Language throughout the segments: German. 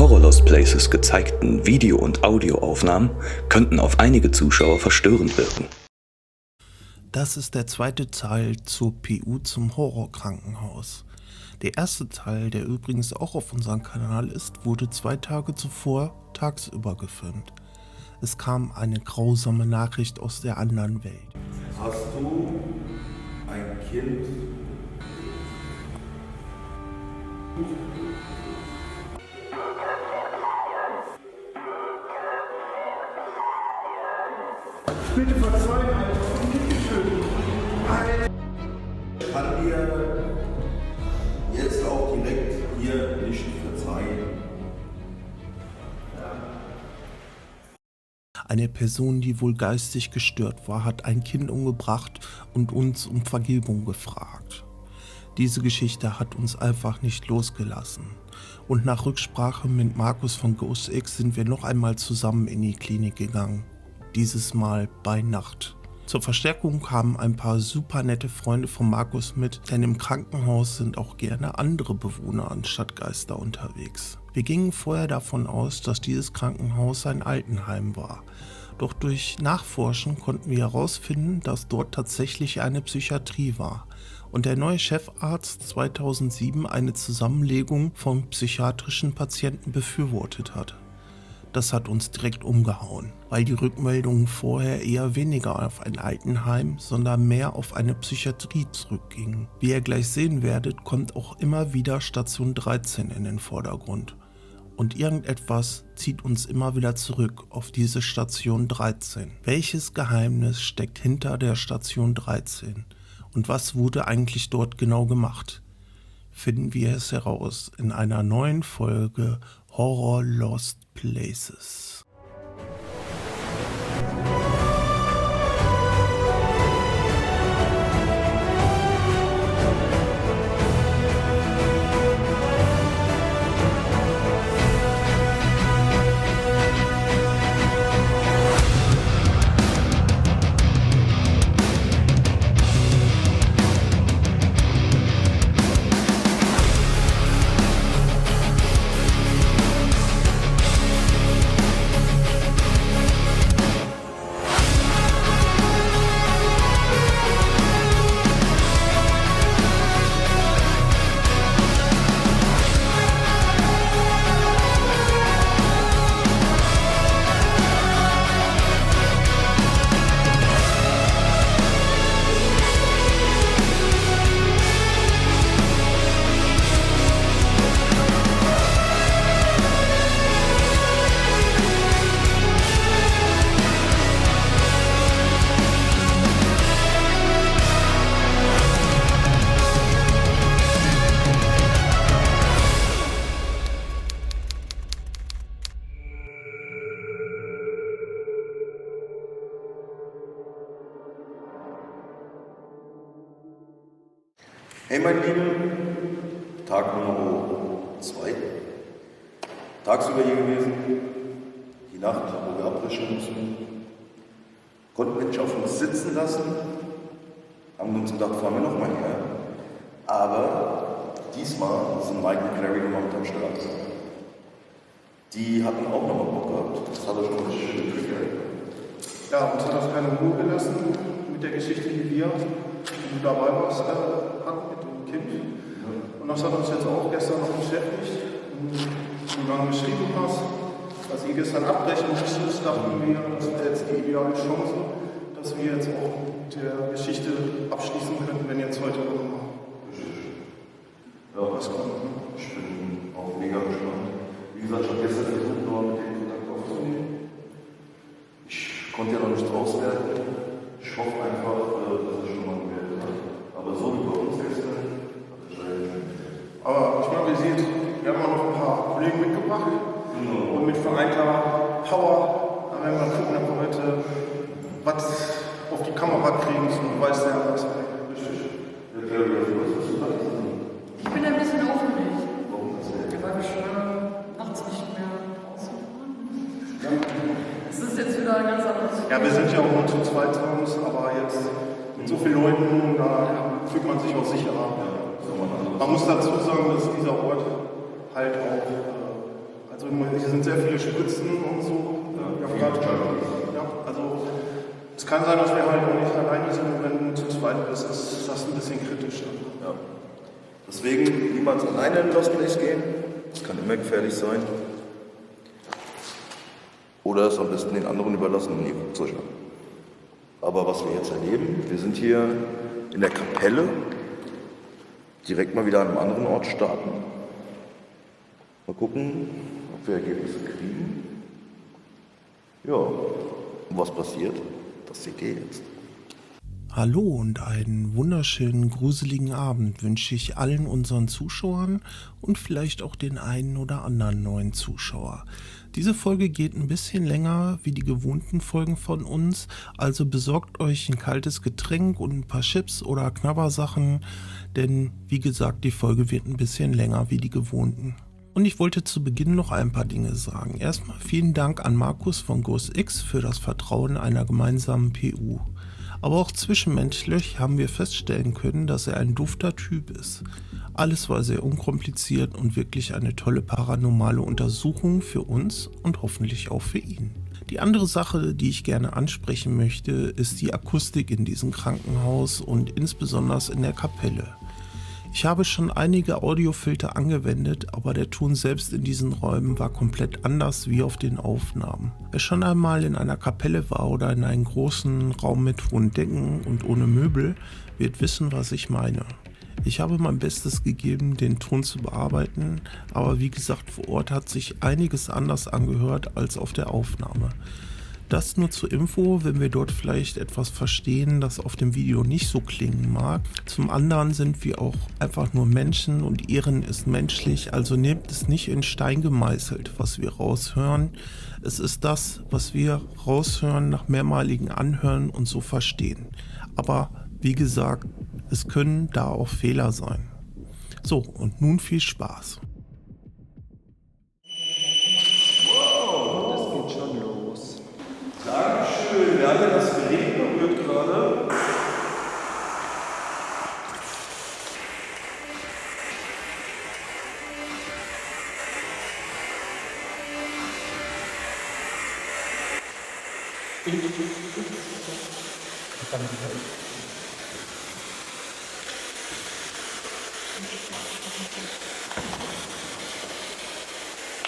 Horror Lost Places gezeigten Video- und Audioaufnahmen könnten auf einige Zuschauer verstörend wirken. Das ist der zweite Teil zur PU zum Horrorkrankenhaus. Der erste Teil, der übrigens auch auf unserem Kanal ist, wurde 2 Tage zuvor tagsüber gefilmt. Es kam eine grausame Nachricht aus der anderen Welt. Hast du ein Kind? Bitte verzeihen, Alter. Bitteschön. Ich kann dir jetzt auch direkt hier nicht verzeihen. Eine Person, die wohl geistig gestört war, hat ein Kind umgebracht und uns um Vergebung gefragt. Diese Geschichte hat uns einfach nicht losgelassen. Und nach Rücksprache mit Markus von GhostX sind wir noch einmal zusammen in die Klinik gegangen. Dieses Mal bei Nacht. Zur Verstärkung kamen ein paar super nette Freunde von Markus mit, denn im Krankenhaus sind auch gerne andere Bewohner anstatt Geister unterwegs. Wir gingen vorher davon aus, dass dieses Krankenhaus ein Altenheim war. Doch durch Nachforschen konnten wir herausfinden, dass dort tatsächlich eine Psychiatrie war und der neue Chefarzt 2007 eine Zusammenlegung von psychiatrischen Patienten befürwortet hat. Das hat uns direkt umgehauen, weil die Rückmeldungen vorher eher weniger auf ein Altenheim, sondern mehr auf eine Psychiatrie zurückgingen. Wie ihr gleich sehen werdet, kommt auch immer wieder Station 13 in den Vordergrund. Und irgendetwas zieht uns immer wieder zurück auf diese Station 13. Welches Geheimnis steckt hinter der Station 13? Und was wurde eigentlich dort genau gemacht? Finden wir es heraus in einer neuen Folge Horror Lost Places. Hey mein Lieben, Tag Nummer 2. Tagsüber hier gewesen, die Nacht, wo wir abbrechen mussten. Konnten wir nicht auf uns sitzen lassen, haben uns gedacht, fahren wir nochmal her. Aber diesmal sind Mike und Clary nochmal mit am Start. Die hatten auch nochmal Bock gehabt, das hat er schon richtig schön getriggert. Ja, uns hat das keine Ruhe gelassen mit der Geschichte, die wir, die du dabei warst, hatten mit dem Kind. Und das hat uns jetzt auch gestern noch beschäftigt. Und wie du dann geschrieben hast, als ihr gestern abbrechen musstet, dachten wir, das wäre jetzt die ideale Chance, dass wir jetzt auch mit der Geschichte abschließen können, wenn jetzt heute noch Ja, was kommt. Ich bin auch mega gespannt. Wie gesagt, ich habe gestern versucht, noch mit dem Kontakt aufzunehmen. Ich konnte ja noch nichts auswerten. Ich hoffe einfach, dass er schon mal gemeldet hat. Aber so wie bei uns gestern, hat er schon. Aber ich meine, ihr seht, wir haben auch noch ein paar Kollegen mitgebracht. Genau. Und mit vereinter Power, da werden wir gucken, ob wir heute was auf die Kamera kriegen. So weiß der alles. Ja, Clary, was hast du da? Ich bin ein bisschen aufgeregt, Warum das denn? weil ich nachts nicht mehr draußen fahren. Es ist jetzt wieder ein ganz anderes. Ja, wir sind ja auch nur zu zweit uns, aber jetzt mit so vielen Leuten, da fühlt man sich auch sicherer. Man muss dazu sagen, dass dieser Ort halt auch Also hier sind sehr viele Spritzen und so. Also es kann sein, dass wir halt auch nicht alleine sind, und wenn du zu zweit bist, ist das ein bisschen kritisch. Ja. Deswegen niemals alleine in Lost Place gehen. Das kann immer gefährlich sein. Oder es am besten den anderen überlassen und nie zurück. Aber was wir jetzt erleben, wir sind hier in der Kapelle, direkt mal wieder an einem anderen Ort starten. Mal gucken, ob wir Ergebnisse kriegen. Ja, und was passiert, das seht ihr jetzt. Hallo und einen wunderschönen, gruseligen Abend wünsche ich allen unseren Zuschauern und vielleicht auch den einen oder anderen neuen Zuschauer. Diese Folge geht ein bisschen länger wie die gewohnten Folgen von uns, also besorgt euch ein kaltes Getränk und ein paar Chips oder Knabbersachen, denn wie gesagt, die Folge wird ein bisschen länger wie die gewohnten. Und ich wollte zu Beginn noch ein paar Dinge sagen. Erstmal vielen Dank an Markus von GhostX für das Vertrauen einer gemeinsamen PU. Aber auch zwischenmenschlich haben wir feststellen können, dass er ein dufter Typ ist. Alles war sehr unkompliziert und wirklich eine tolle paranormale Untersuchung für uns und hoffentlich auch für ihn. Die andere Sache, die ich gerne ansprechen möchte, ist die Akustik in diesem Krankenhaus und insbesondere in der Kapelle. Ich habe schon einige Audiofilter angewendet, aber der Ton selbst in diesen Räumen war komplett anders wie auf den Aufnahmen. Wer schon einmal in einer Kapelle war oder in einem großen Raum mit hohen Decken und ohne Möbel, wird wissen, was ich meine. Ich habe mein Bestes gegeben, den Ton zu bearbeiten, aber wie gesagt, vor Ort hat sich einiges anders angehört als auf der Aufnahme. Das nur zur Info, wenn wir dort vielleicht etwas verstehen, das auf dem Video nicht so klingen mag. Zum anderen sind wir auch einfach nur Menschen und Ehren ist menschlich, also nehmt es nicht in Stein gemeißelt, was wir raushören. Es ist das, was wir raushören, nach mehrmaligen Anhören und so verstehen. Aber wie gesagt, es können da auch Fehler sein. So, und nun viel Spaß. Dankeschön, wir haben ja das Gerät berührt gerade.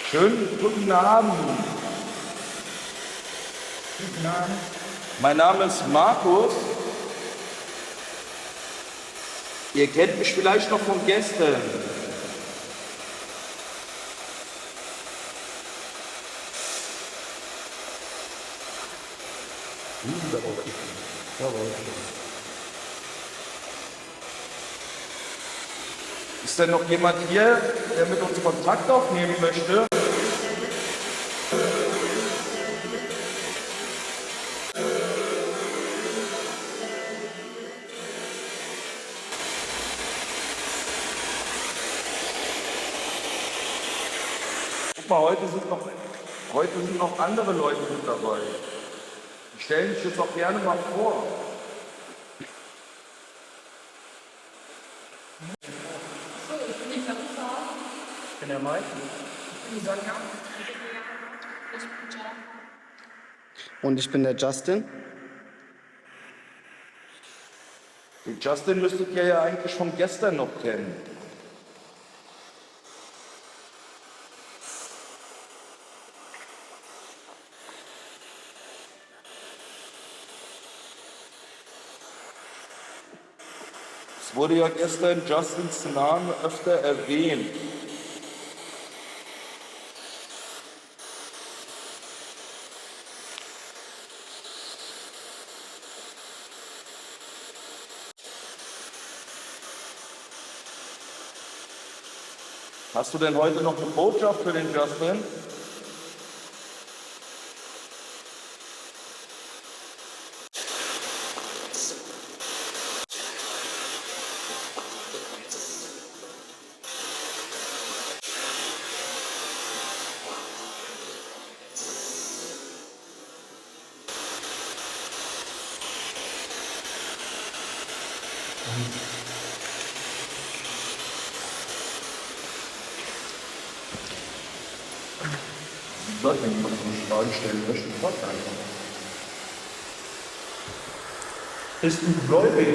Schönen guten Abend. Mein Name ist Markus. Ihr kennt mich vielleicht noch von gestern. Ist denn noch jemand hier, der mit uns Kontakt aufnehmen möchte? Guck mal, heute sind noch andere Leute mit dabei. Die stellen sich jetzt auch gerne mal vor. Ich bin die Clarissa. Ich bin der Mike. Ich bin die Sonja. Ich bin Jennifer. Und ich bin der Justin. Den Justin müsstet ihr ja eigentlich von gestern noch kennen. Es wurde ja gestern Justins Name öfter erwähnt. Hast du denn heute noch eine Botschaft für den Justin? Sollte mir jemand so eine Frage stellen möchte, fragt einfach. Bist du gläubig?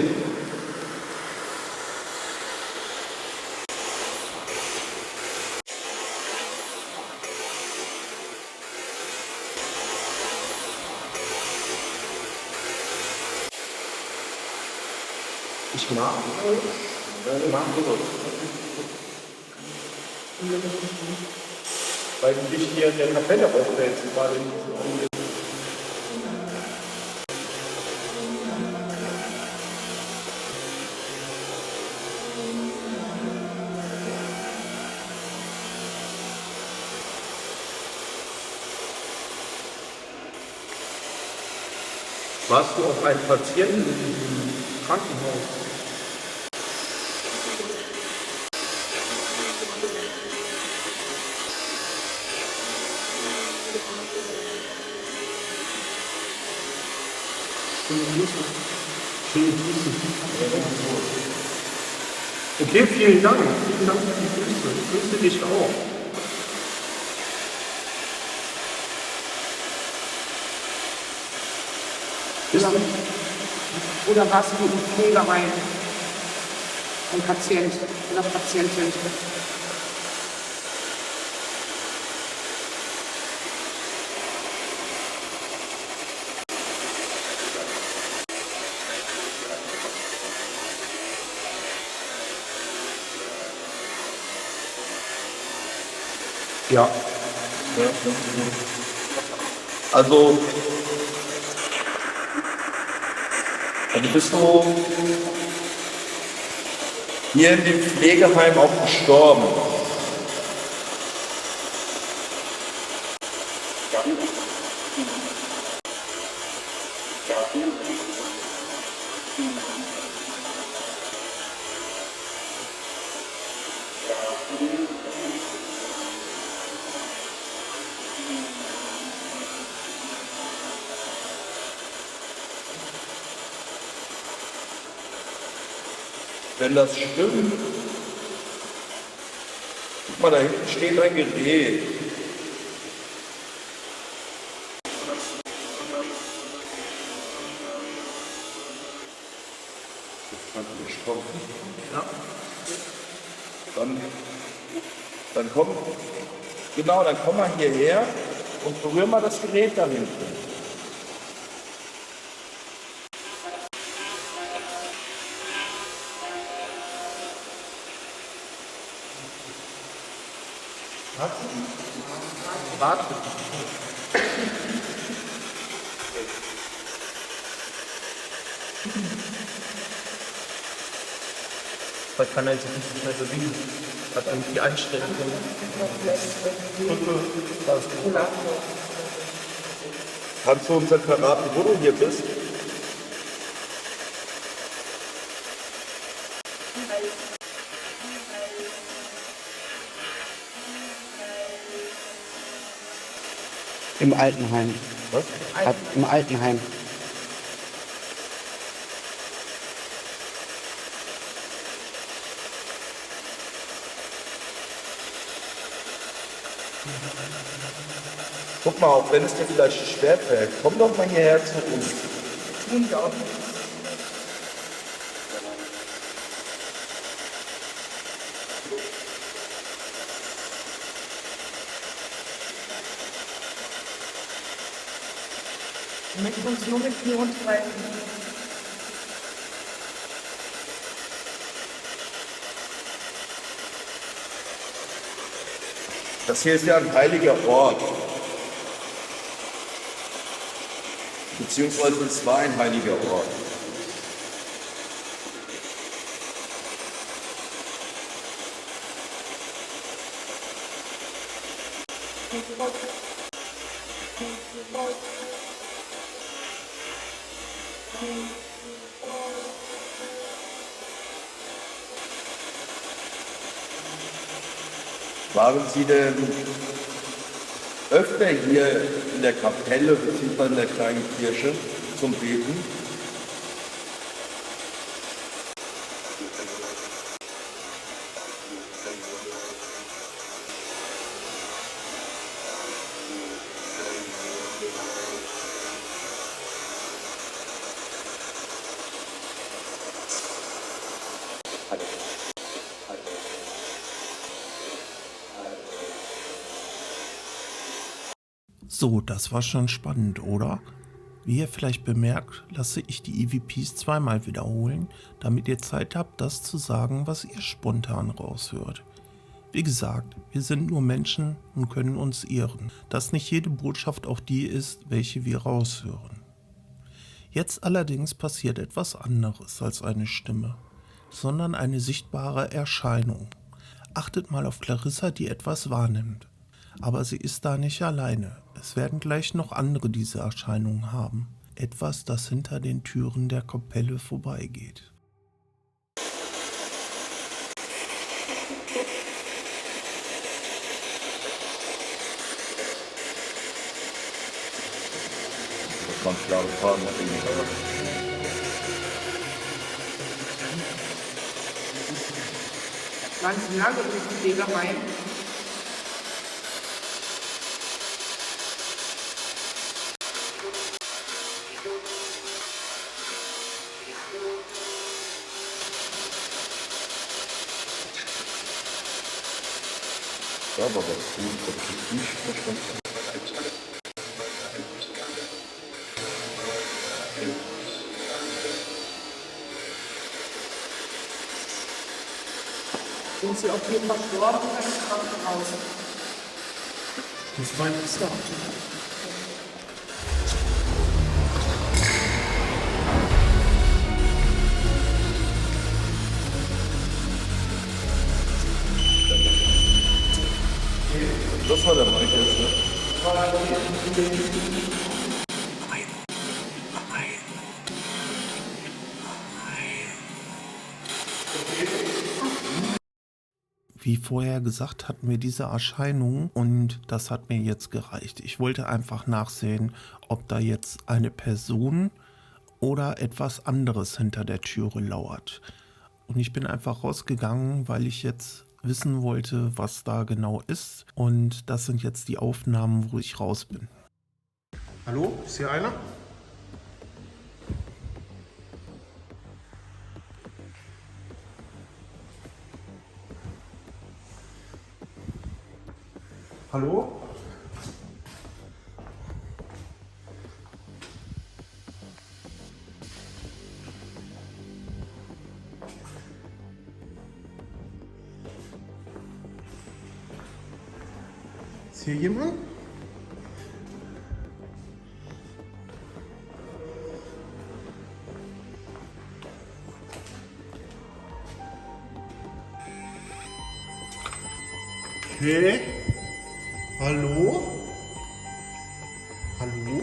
Ich mag das. Weil du dich hier in der Kapelle aufhältst, gerade in diesem Augenblick. Warst du auf einen Patienten in diesem Krankenhaus? Schöne Grüße. Okay, vielen Dank. Vielen Dank für die Grüße. Ich grüße dich auch. Oder warst du im Pflegeheim? Ein Patient oder Patientin? Ja. Also bist du hier in dem Pflegeheim auch gestorben? Wenn das stimmt, guck mal, da hinten steht ein Gerät. Ja. Dann komm mal hierher und berühr mal das Gerät da hinten. Warte. Vielleicht kann er sich nicht so schnell bewegen. Hat irgendwie Einschränkungen. Kannst du uns denn verraten, wo du hier bist? Im Altenheim. Was? Im Altenheim. Guck mal, auch wenn es dir vielleicht schwerfällt, komm doch mal hierher zu uns. Tun wir auch nicht. Wir möchten uns nur mit dir unterhalten. Das hier ist ja ein heiliger Ort. Beziehungsweise es war ein heiliger Ort. Waren Sie denn öfter hier in der Kapelle bzw. in der kleinen Kirche zum Beten? So, das war schon spannend, oder? Wie ihr vielleicht bemerkt, lasse ich die EVPs zweimal wiederholen, damit ihr Zeit habt, das zu sagen, was ihr spontan raushört. Wie gesagt, wir sind nur Menschen und können uns irren, dass nicht jede Botschaft auch die ist, welche wir raushören. Jetzt allerdings passiert etwas anderes als eine Stimme, sondern eine sichtbare Erscheinung. Achtet mal auf Clarissa, die etwas wahrnimmt. Aber sie ist da nicht alleine. Es werden gleich noch andere diese Erscheinung haben. Etwas, das hinter den Türen der Kapelle vorbeigeht. Das waren klare Fragen. Ganz lange durch die Pflegeheim. Ja, aber was gut, das ist nicht verstanden. Sind sie auch hier verstorben oder im Krankenhaus? Das war jetzt da. Das war der Mike jetzt, ne? Wie vorher gesagt, hatten wir diese Erscheinung und das hat mir jetzt gereicht. Ich wollte einfach nachsehen, ob da jetzt eine Person oder etwas anderes hinter der Türe lauert. Und ich bin einfach rausgegangen, weil ich jetzt wissen wollte, was da genau ist. Und das sind jetzt die Aufnahmen, wo ich raus bin. Hallo, ist hier einer? Hallo? Ist hier jemand? Okay. Hallo? Hallo?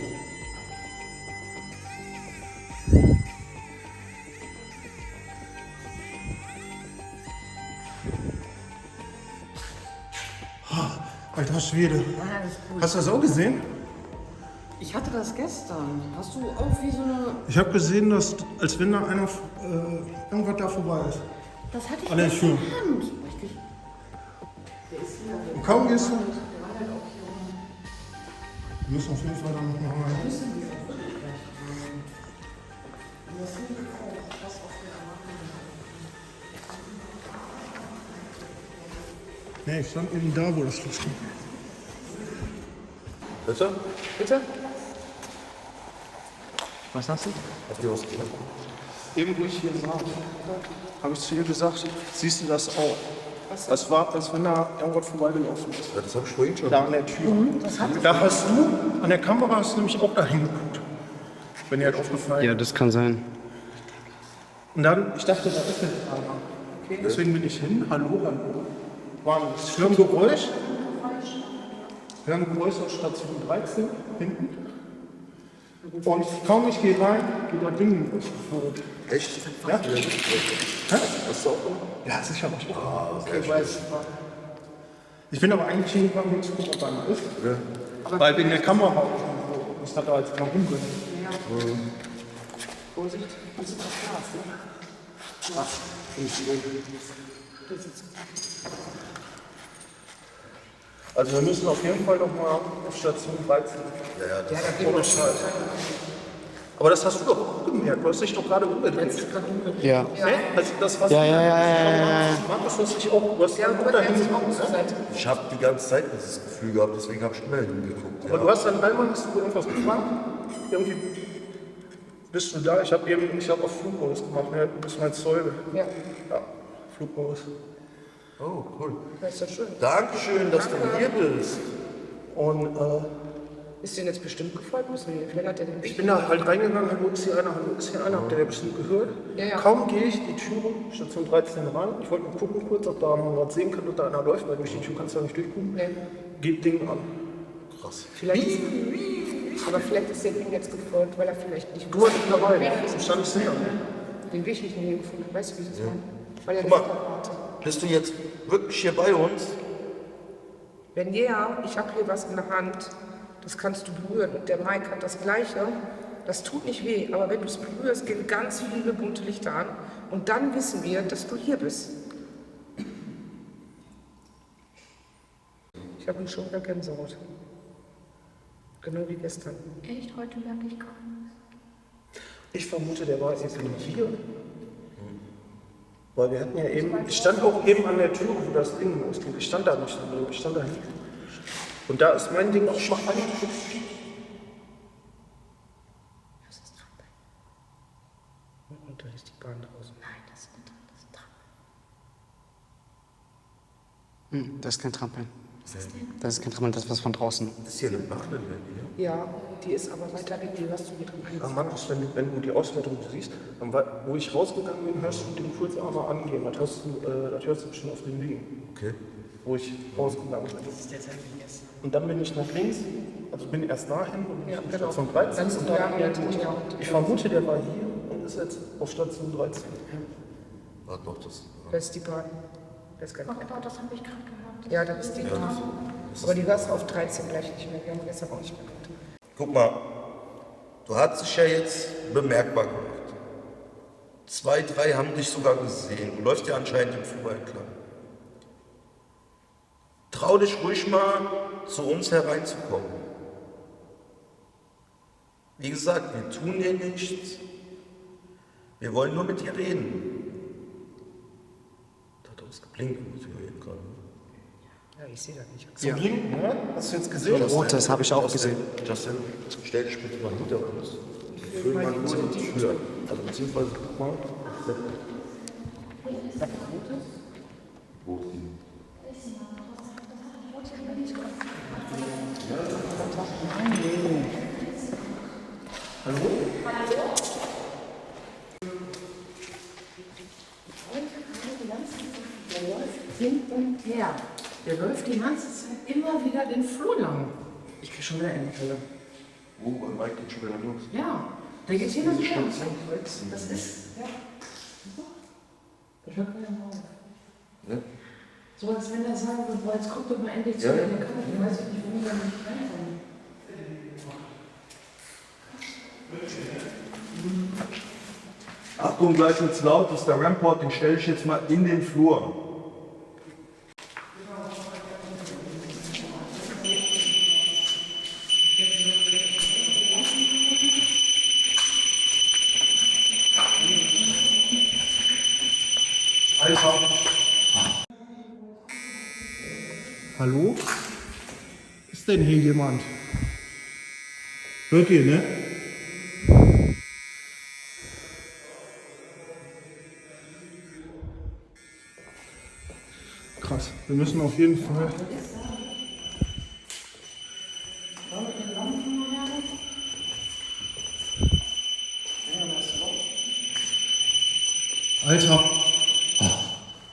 Alter Schwede. Ja, alles gut. Hast du das auch gesehen? Ich hatte das gestern. Hast du auch wie so eine... Ich habe gesehen, dass, als wenn da einer irgendwas da vorbei ist. Das hatte ich Alle gestern Schuhe. Abend. Richtig. Der ist hier. Und kaum gehst du. Der war halt auch hier rum. Wir müssen auf jeden Fall dann noch mal rein. Müssen wir auch wirklich gleich fahren. Und das sind auch was auf der Erwartung. Nee, ich stand eben da, wo das losging. Bitte? Bitte? Was hast du? Habt ihr was gesagt? Eben, wo ich hier saß, habe ich zu ihr gesagt, siehst du das auch? Das war, als wenn da irgendwas vorbeigelaufen ist. Ja, das habe ich vorhin schon. Da an der Tür. Da hast du, an der Kamera hast du nämlich auch da hingeguckt. Wenn dir halt aufgefallen. Ja, das kann sein. Und dann, ich dachte, da ist jetzt einer. Okay. Deswegen bin ich hin. Hallo, hallo. War ein Schirmgeräusch. Wir haben ein Geräusch aus Station 13 hinten. Und kaum ich gehe rein, geht das Ding aufgefüllt. Echt? Ja? Hast du auch gemacht? Ja, sicher. Okay, weiß. Ich bin aber eigentlich hingegangen, um zu gucken, ob einer ist. Ja. Weil wegen der Kamera ich da jetzt mal rumgehen. Vorsicht, das ist das Glas, ne? Also wir müssen auf jeden Fall noch mal auf Station 13. Ja, das Ja, da geht Ohne man Scheiß. Aber das hast du doch auch gemerkt. Du hast dich doch gerade umgedreht. Ja. Also das, was Markus, du hast dich auch, du hast Ja, dann aber dahin der ist geguckt, auch zur ne? Seite. Ich habe die ganze Zeit das Gefühl gehabt, deswegen habe ich immer hingeguckt. Aber du hast dann einmal hast du irgendwas gefragt. Irgendwie bist du da. Ich habe auf Flugmodus gemacht. Ne? Du bist mein Zeuge. Ja, Ja, Flugmodus. Oh, cool. das ist ja schön. Dankeschön, dass du hier bist. Und Ist dir jetzt bestimmt gefolgt? Wie viel hat der denn ich bin da halt reingegangen, hallo, ist hier einer, habt ihr den bestimmt gehört? Ja, ja. Kaum gehe ich die Tür, Station 13 rein, ich wollte mal gucken kurz, ob da man was sehen kann, ob da einer läuft, weil durch die Tür kannst du ja nicht durchgucken. Nee. Geht Ding an. Krass. Vielleicht aber vielleicht ist der Ding jetzt gefolgt, weil er vielleicht nicht Du warst nicht dabei, im Stand ist sicher. den Weg nicht mehr gefunden hat. Weißt du, wie das war? Weil er Guck mal. gesagt hat, warte. Bist du jetzt wirklich hier bei uns? Wenn ja, ich habe hier was in der Hand, das kannst du berühren. Und der Mike hat das Gleiche. Das tut nicht weh, aber wenn du es berührst, gehen ganz viele bunte Lichter an. Und dann wissen wir, dass du hier bist. Ich habe schon wieder Gänsehaut. Genau wie gestern. Echt, heute merke ich gar nichts. Ich vermute, der war irgendwie hier. Weil wir hatten ja eben, ich stand auch eben an der Tür, wo das Ding losging. Ich stand da nicht drin, ich stand da hinten. Und da ist mein Ding auch schon mal angeguckt. Das ist Trampel. Und da ist die Bahn draußen. Nein, das ist ein Trampel. Das ist kein Trampeln. Das ist kein Trampeln, das ist was von draußen. Das ist hier eine Bachmann, ne? Ja, die ist aber weiter weg, die hast du hier drin. Ja, Markus, wenn du die Auswertung siehst, wo ich rausgegangen bin, hörst du den kurz einmal angehen. Das hörst du bestimmt auf den Wegen, Okay. wo ich rausgegangen bin. Das ist der Zeit wie gestern. Und dann bin ich nach links, also bin erst dahin und bin Ja, auf genau. Station 13. Dann ist Und der dann Gang hinten, ja. ich vermute, der war hier und ist jetzt auf Station 13. Warte noch das. Das ist die Bahn. Das ist ganz Ach, aber das habe ich gerade gehört. Ja, das ist die Bahn. Aber die hörst du auf 13 gleich nicht mehr. Wir haben gestern auch nicht mehr gehört. Guck mal, du hast dich ja jetzt bemerkbar gemacht. 2, 3 haben dich sogar gesehen. Du läufst ja anscheinend im Flur entlang. Trau dich ruhig mal, zu uns hereinzukommen. Wie gesagt, wir tun dir nichts. Wir wollen nur mit dir reden. Da hat was geblinkt im Tür eben gerade. Ja, ich sehe das nicht. Zum Blinken, ne? Hast du jetzt gesehen? Rot, das habe ich auch gesehen. Justin, stell dich bitte mal hinter uns. Wir füllen mal nur die Tür. Also beziehungsweise, guck mal. Der läuft hinterher. Der läuft die ganze Zeit immer wieder den Flur lang. Ich krieg schon wieder Endfälle. Oh, und Mike geht schon wieder los. Ja, der geht hin und her. Das ist, ja. Das hört keiner auf. Ja? So als wenn er sagen würde, boah, jetzt guck doch mal endlich zu, Ja, ja. der kann doch, ich weiß nicht, warum er nicht reinkommt. Achtung, gleich wird's laut, das ist der Rampart, den stelle ich jetzt mal in den Flur. Alter. Hallo? Ist denn hier jemand? Hört ihr, ne? Krass, wir müssen auf jeden Fall. Alter,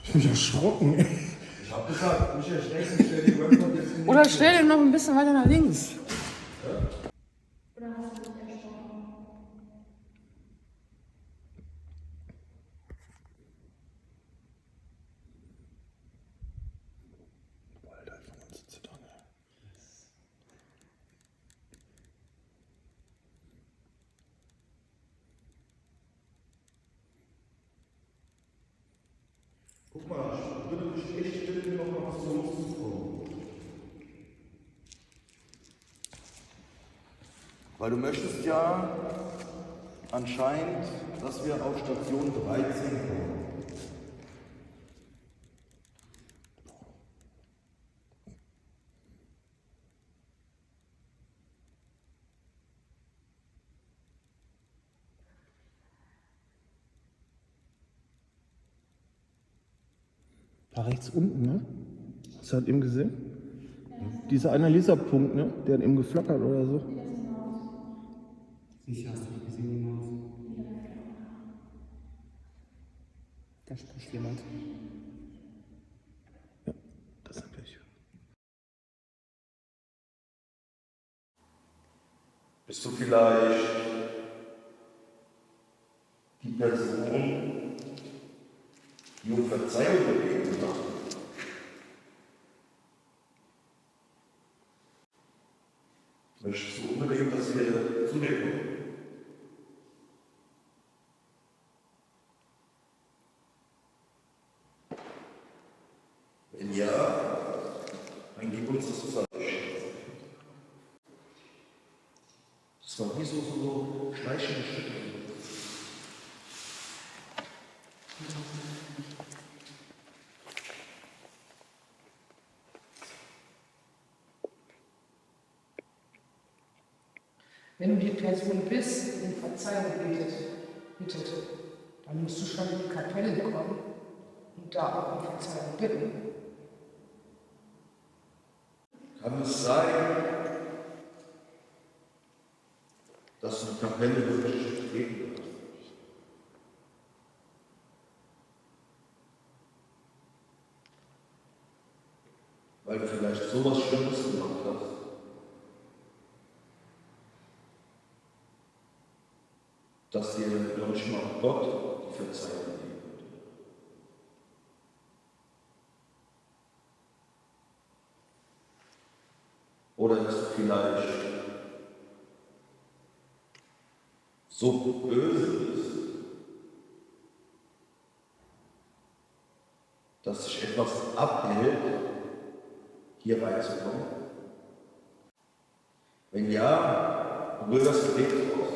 ich bin erschrocken. Ich hab gesagt, nicht erschrecken, stell die Rampart jetzt in Oder stell den noch ein bisschen weiter nach links. Guck mal, ich würde mich echt bitten, noch mal was zu uns zu kommen. Weil du möchtest ja anscheinend, dass wir auf Station 13 kommen. Da rechts unten, ne? Hast du das eben gesehen? Dieser eine Laserpunkt, ne? Der hat eben geflackert oder so. Sicher hast du die gesehen, die Maus? Da spricht jemand. Ja, das sind welche. Bist du vielleicht die Person, die um Verzeihung gebeten hat? Möchtest du unbedingt, dass wir zu dir kommen? Wenn ja, dann gib uns das Zeichen. Das war wie so schleichende Schritte. Wenn du die Person bist, die um Verzeihung bittet, dann musst du schon in die Kapelle kommen und da auch um Verzeihung bitten. Kann es sein, dass du die Kapelle wirklich betreten hast? Weil du vielleicht sowas Schlimmes gemacht hast? Dass dir noch nicht mal Gott die Verzeihung geben würde. Oder dass du vielleicht so böse bist, dass dich etwas abhält, hier reinzukommen? Wenn ja, wo will das Gebet aus?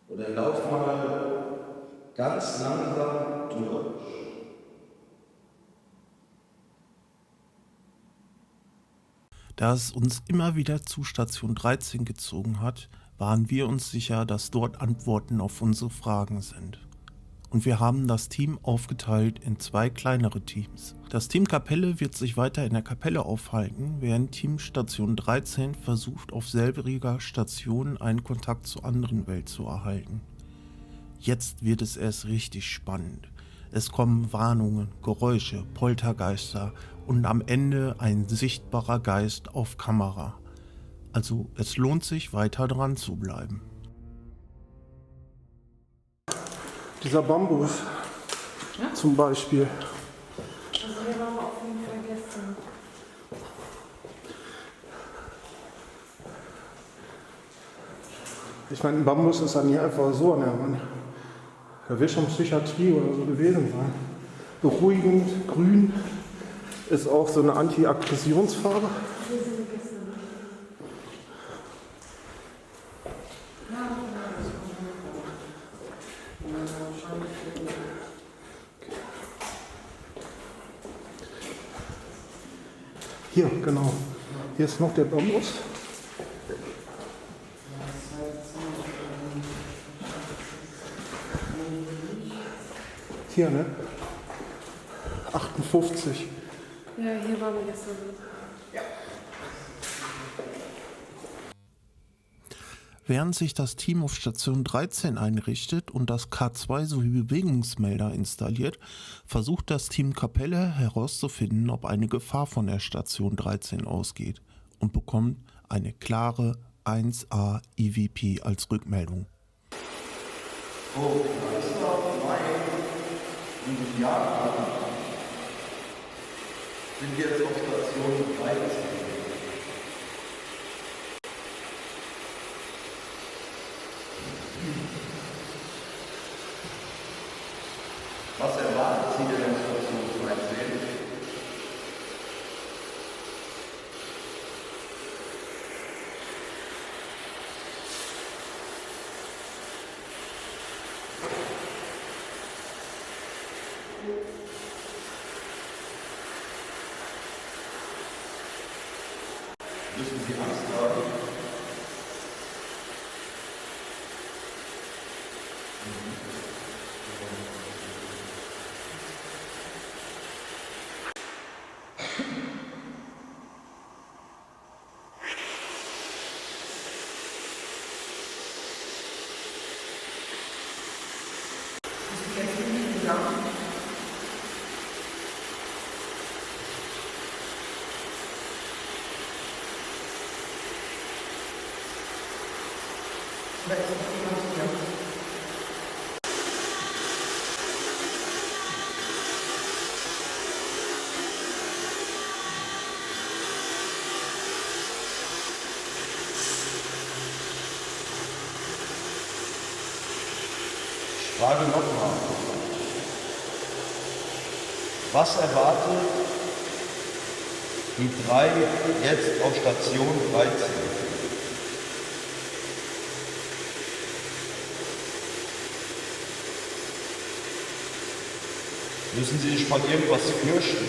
Oder lauf mal ganz langsam durch. Da es uns immer wieder zu Station 13 gezogen hat, waren wir uns sicher, dass dort Antworten auf unsere Fragen sind. Und wir haben das Team aufgeteilt in 2 kleinere Teams. Das Team Kapelle wird sich weiter in der Kapelle aufhalten, während Team Station 13 versucht, auf selbiger Station einen Kontakt zur anderen Welt zu erhalten. Jetzt wird es erst richtig spannend. Es kommen Warnungen, Geräusche, Poltergeister und am Ende ein sichtbarer Geist auf Kamera. Also es lohnt sich, weiter dran zu bleiben. Dieser Bambus zum Beispiel. Also wir waren auf jeden Fall gestern. Ich meine, ein Bambus ist ja nicht einfach so an der Wand. Da wird schon Psychiatrie oder so gewesen sein. Beruhigend, grün, ist auch so eine Anti-Aggressionsfarbe. Hier, genau. Hier ist noch der Bambus. Hier, ne? 58. Ja, hier waren wir gestern. Während sich das Team auf Station 13 einrichtet und das K2 sowie Bewegungsmelder installiert, versucht das Team Kapelle herauszufinden, ob eine Gefahr von der Station 13 ausgeht und bekommt eine klare 1A EVP als Rückmeldung. Oh, das ist doch mein Jahr sind wir jetzt auf Station 13. Was erwartet Sie denn auf Station Müssen Sie Angst haben? Jetzt bin ich wieder. Da ist noch jemand hier. Ich frage nochmal. Was erwartet die 3 jetzt auf Station 13? Müssen Sie sich von irgendwas fürchten?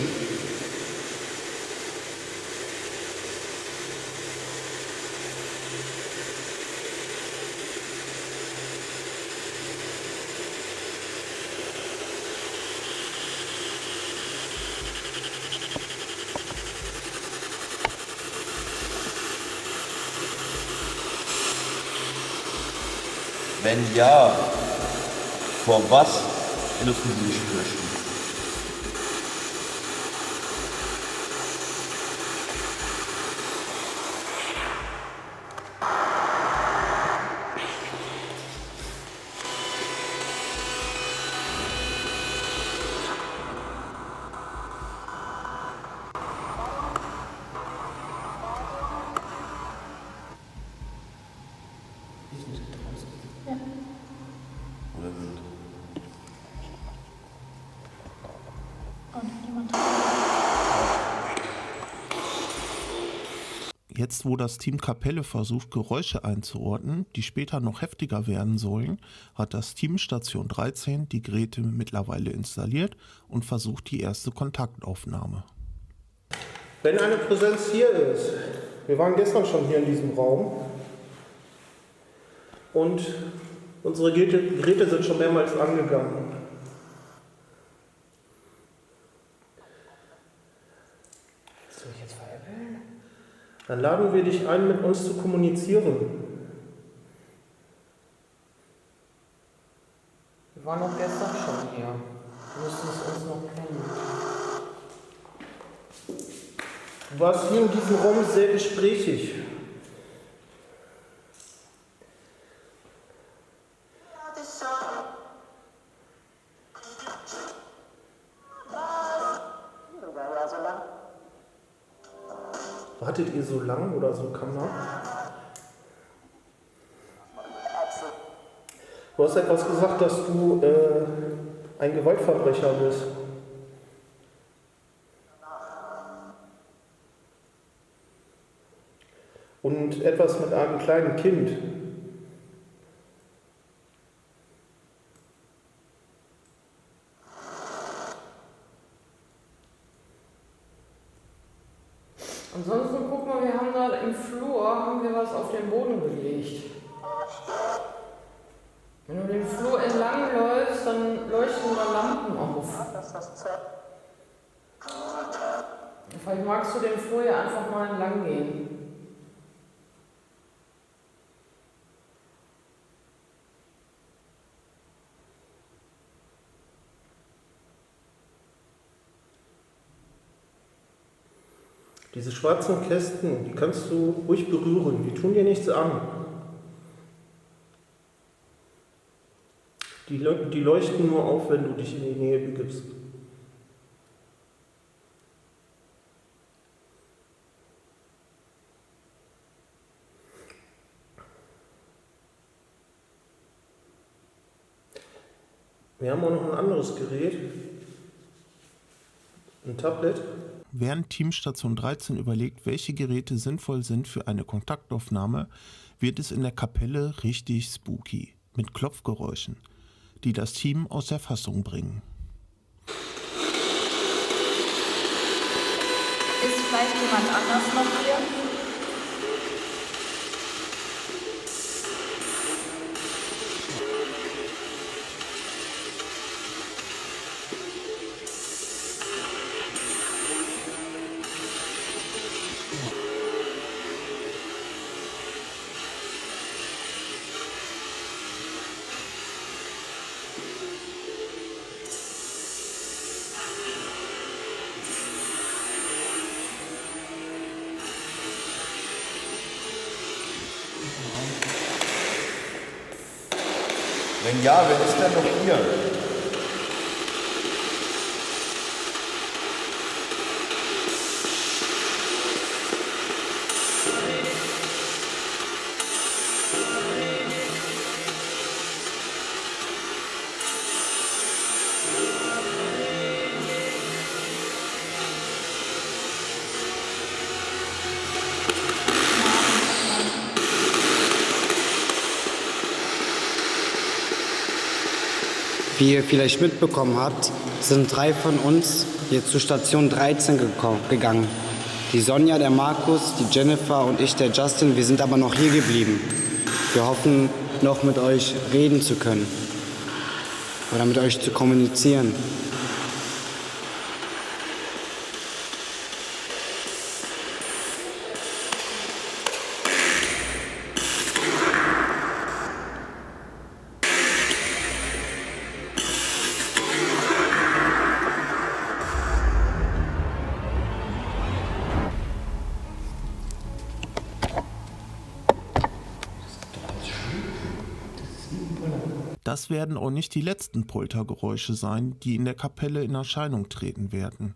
Wenn ja, vor was müssen Sie sich fürchten? Oder wild? Jetzt, wo das Team Kapelle versucht, Geräusche einzuordnen, die später noch heftiger werden sollen, hat das Team Station 13 die Geräte mittlerweile installiert und versucht die erste Kontaktaufnahme. Wenn eine Präsenz hier ist, wir waren gestern schon hier in diesem Raum und unsere Geräte sind schon mehrmals angegangen. Soll ich jetzt veräppeln? Dann laden wir dich ein, mit uns zu kommunizieren. Wir waren auch gestern schon hier. Du müsstest uns noch kennen. Du warst hier in diesem Raum sehr gesprächig. Wartet ihr so lang oder so, Kammer? Du hast etwas gesagt, dass du ein Gewaltverbrecher bist. Und etwas mit einem kleinen Kind. Ansonsten guck mal, wir haben da im Flur was auf den Boden gelegt. Wenn du den Flur entlang läufst, dann leuchten da Lampen auf. Vielleicht magst du den Flur ja einfach mal entlang gehen. Diese schwarzen Kästen, die kannst du ruhig berühren, die tun dir nichts an. Die leuchten nur auf, wenn du dich in die Nähe begibst. Wir haben auch noch ein anderes Gerät, ein Tablet. Während Team Station 13 überlegt, welche Geräte sinnvoll sind für eine Kontaktaufnahme, wird es in der Kapelle richtig spooky mit Klopfgeräuschen, die das Team aus der Fassung bringen. Ist vielleicht jemand anders noch hier? Wenn ja, wer ist denn noch hier? Wie ihr vielleicht mitbekommen habt, sind 3 von uns jetzt zur Station 13 gegangen. Die Sonja, der Markus, die Jennifer und ich, der Justin, wir sind aber noch hier geblieben. Wir hoffen, noch mit euch reden zu können oder mit euch zu kommunizieren. Das werden auch nicht die letzten Poltergeräusche sein, die in der Kapelle in Erscheinung treten werden.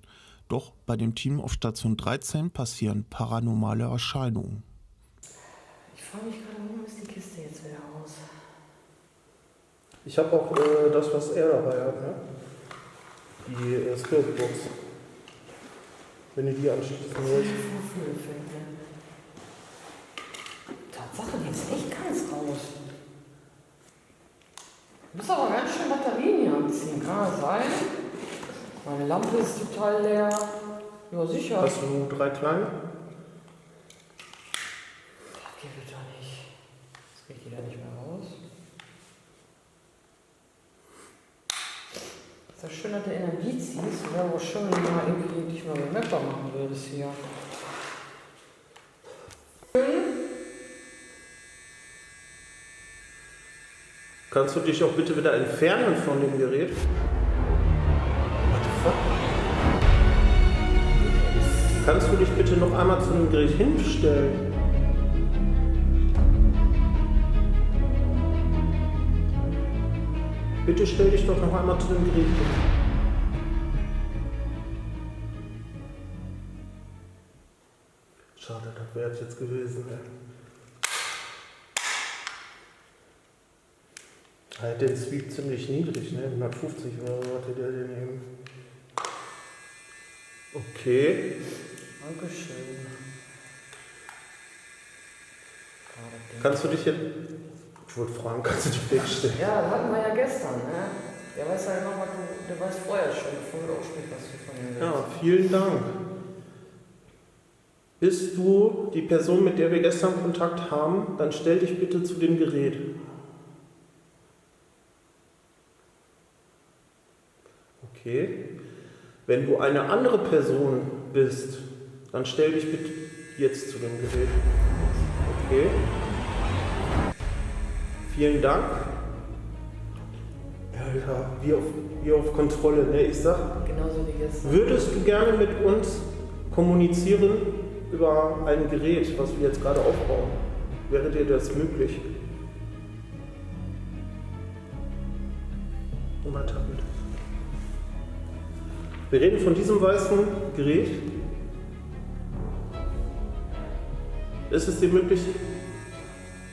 Doch bei dem Team auf Station 13 passieren paranormale Erscheinungen. Ich frage mich gerade, warum ist die Kiste jetzt wieder aus? Ich habe auch das, was er dabei hat, ne? Die Spiritbox. Wenn ihr die anschließen wollt. Tatsache, die ist echt ganz raus. Du musst aber ganz schön Batterien hier anziehen, kann das sein? Meine Lampe ist total leer. Ja, sicher. Hast du 3 kleine? Das geht doch nicht. Das kriegt die da nicht mehr raus. Ist ja schön, dass du Energie ziehst. Wäre aber schön, wenn du mal irgendwie dich mal bemerkbar machen würdest hier. Kannst du dich auch bitte wieder entfernen von dem Gerät? What the fuck? Kannst du dich bitte noch einmal zu dem Gerät hinstellen? Bitte stell dich doch noch einmal zu dem Gerät hin. Schade, das wäre jetzt gewesen. Er hat den Sweep ziemlich niedrig, ne? 150 oder so hatte der den eben. Okay. Dankeschön. Kannst du dich jetzt. Ich wollte fragen, kannst du dich wegstellen? Ja, das hatten wir ja gestern, ne? Der weiß ja noch, was der weiß vorher schon, bevor du aussprichst, was du von ihm willst. Ja, vielen Dank. Bist du die Person, mit der wir gestern Kontakt haben, dann stell dich bitte zu dem Gerät. Okay. Wenn du eine andere Person bist, dann stell dich bitte jetzt zu dem Gerät. Okay. Vielen Dank. Alter, wie auf Kontrolle, ne? Ich sag, Genauso wie gestern. würdest du gerne mit uns kommunizieren über ein Gerät, was wir jetzt gerade aufbauen? Wäre dir das möglich? Weiter bitte. Wir reden von diesem weißen Gerät. Ist es dir möglich,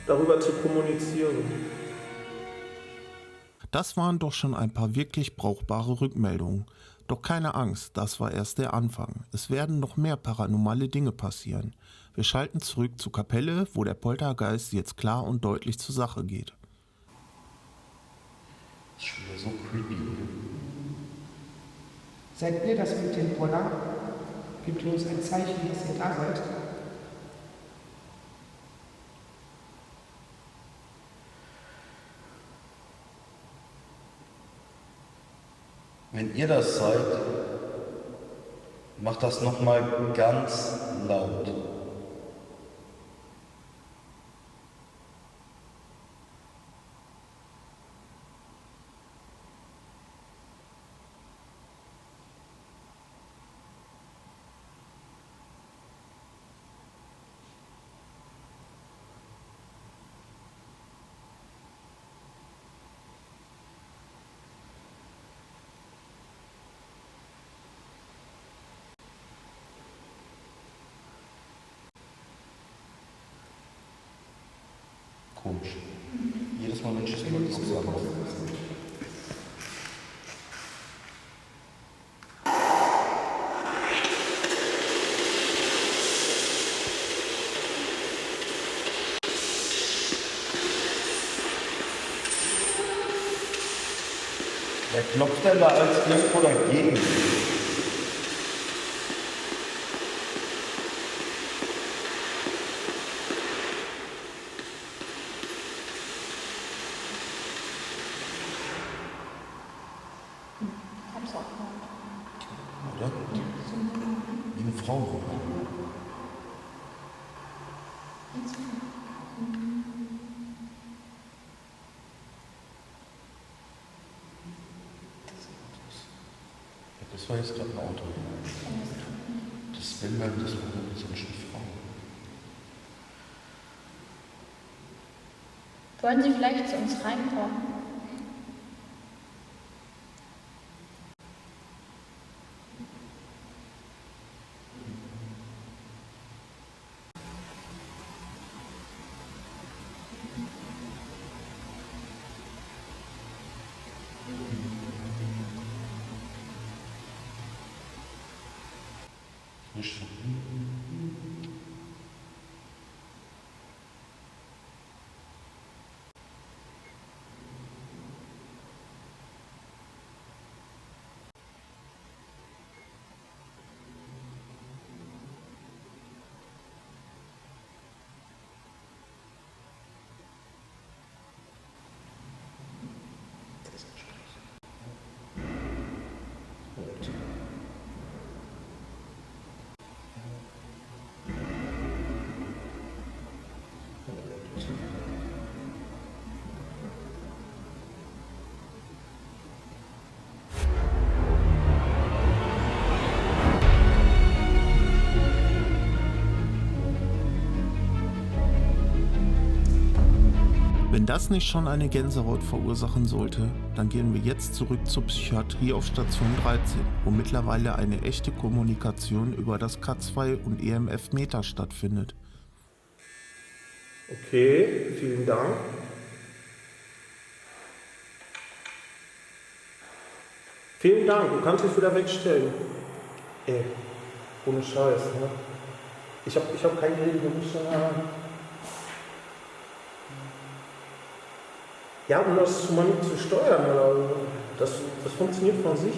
darüber zu kommunizieren? Das waren doch schon ein paar wirklich brauchbare Rückmeldungen. Doch keine Angst, das war erst der Anfang. Es werden noch mehr paranormale Dinge passieren. Wir schalten zurück zur Kapelle, wo der Poltergeist jetzt klar und deutlich zur Sache geht. Das ist schon wieder so creepy. Seid ihr das mit dem Poller? Gebt uns ein Zeichen, dass ihr da seid. Wenn ihr das seid, macht das nochmal ganz laut. Komisch. Jedes Mal, wenn ich das Bildbox anmache. Wer klopft denn da als irgendwo dagegen? Oder? Wie eine Frau. Das war jetzt gerade ein Auto. Das Bändlein, das war so eine Frau. Wollen Sie vielleicht zu uns reinkommen? Nicht. Wenn das nicht schon eine Gänsehaut verursachen sollte, dann gehen wir jetzt zurück zur Psychiatrie auf Station 13, wo mittlerweile eine echte Kommunikation über das K2 und EMF-Meter stattfindet. Okay, vielen Dank. Vielen Dank, du kannst dich wieder wegstellen. Ey, ohne Scheiß, ne? Ich hab kein Gerät gewusst. Ja, um das zu steuern, das funktioniert von sich.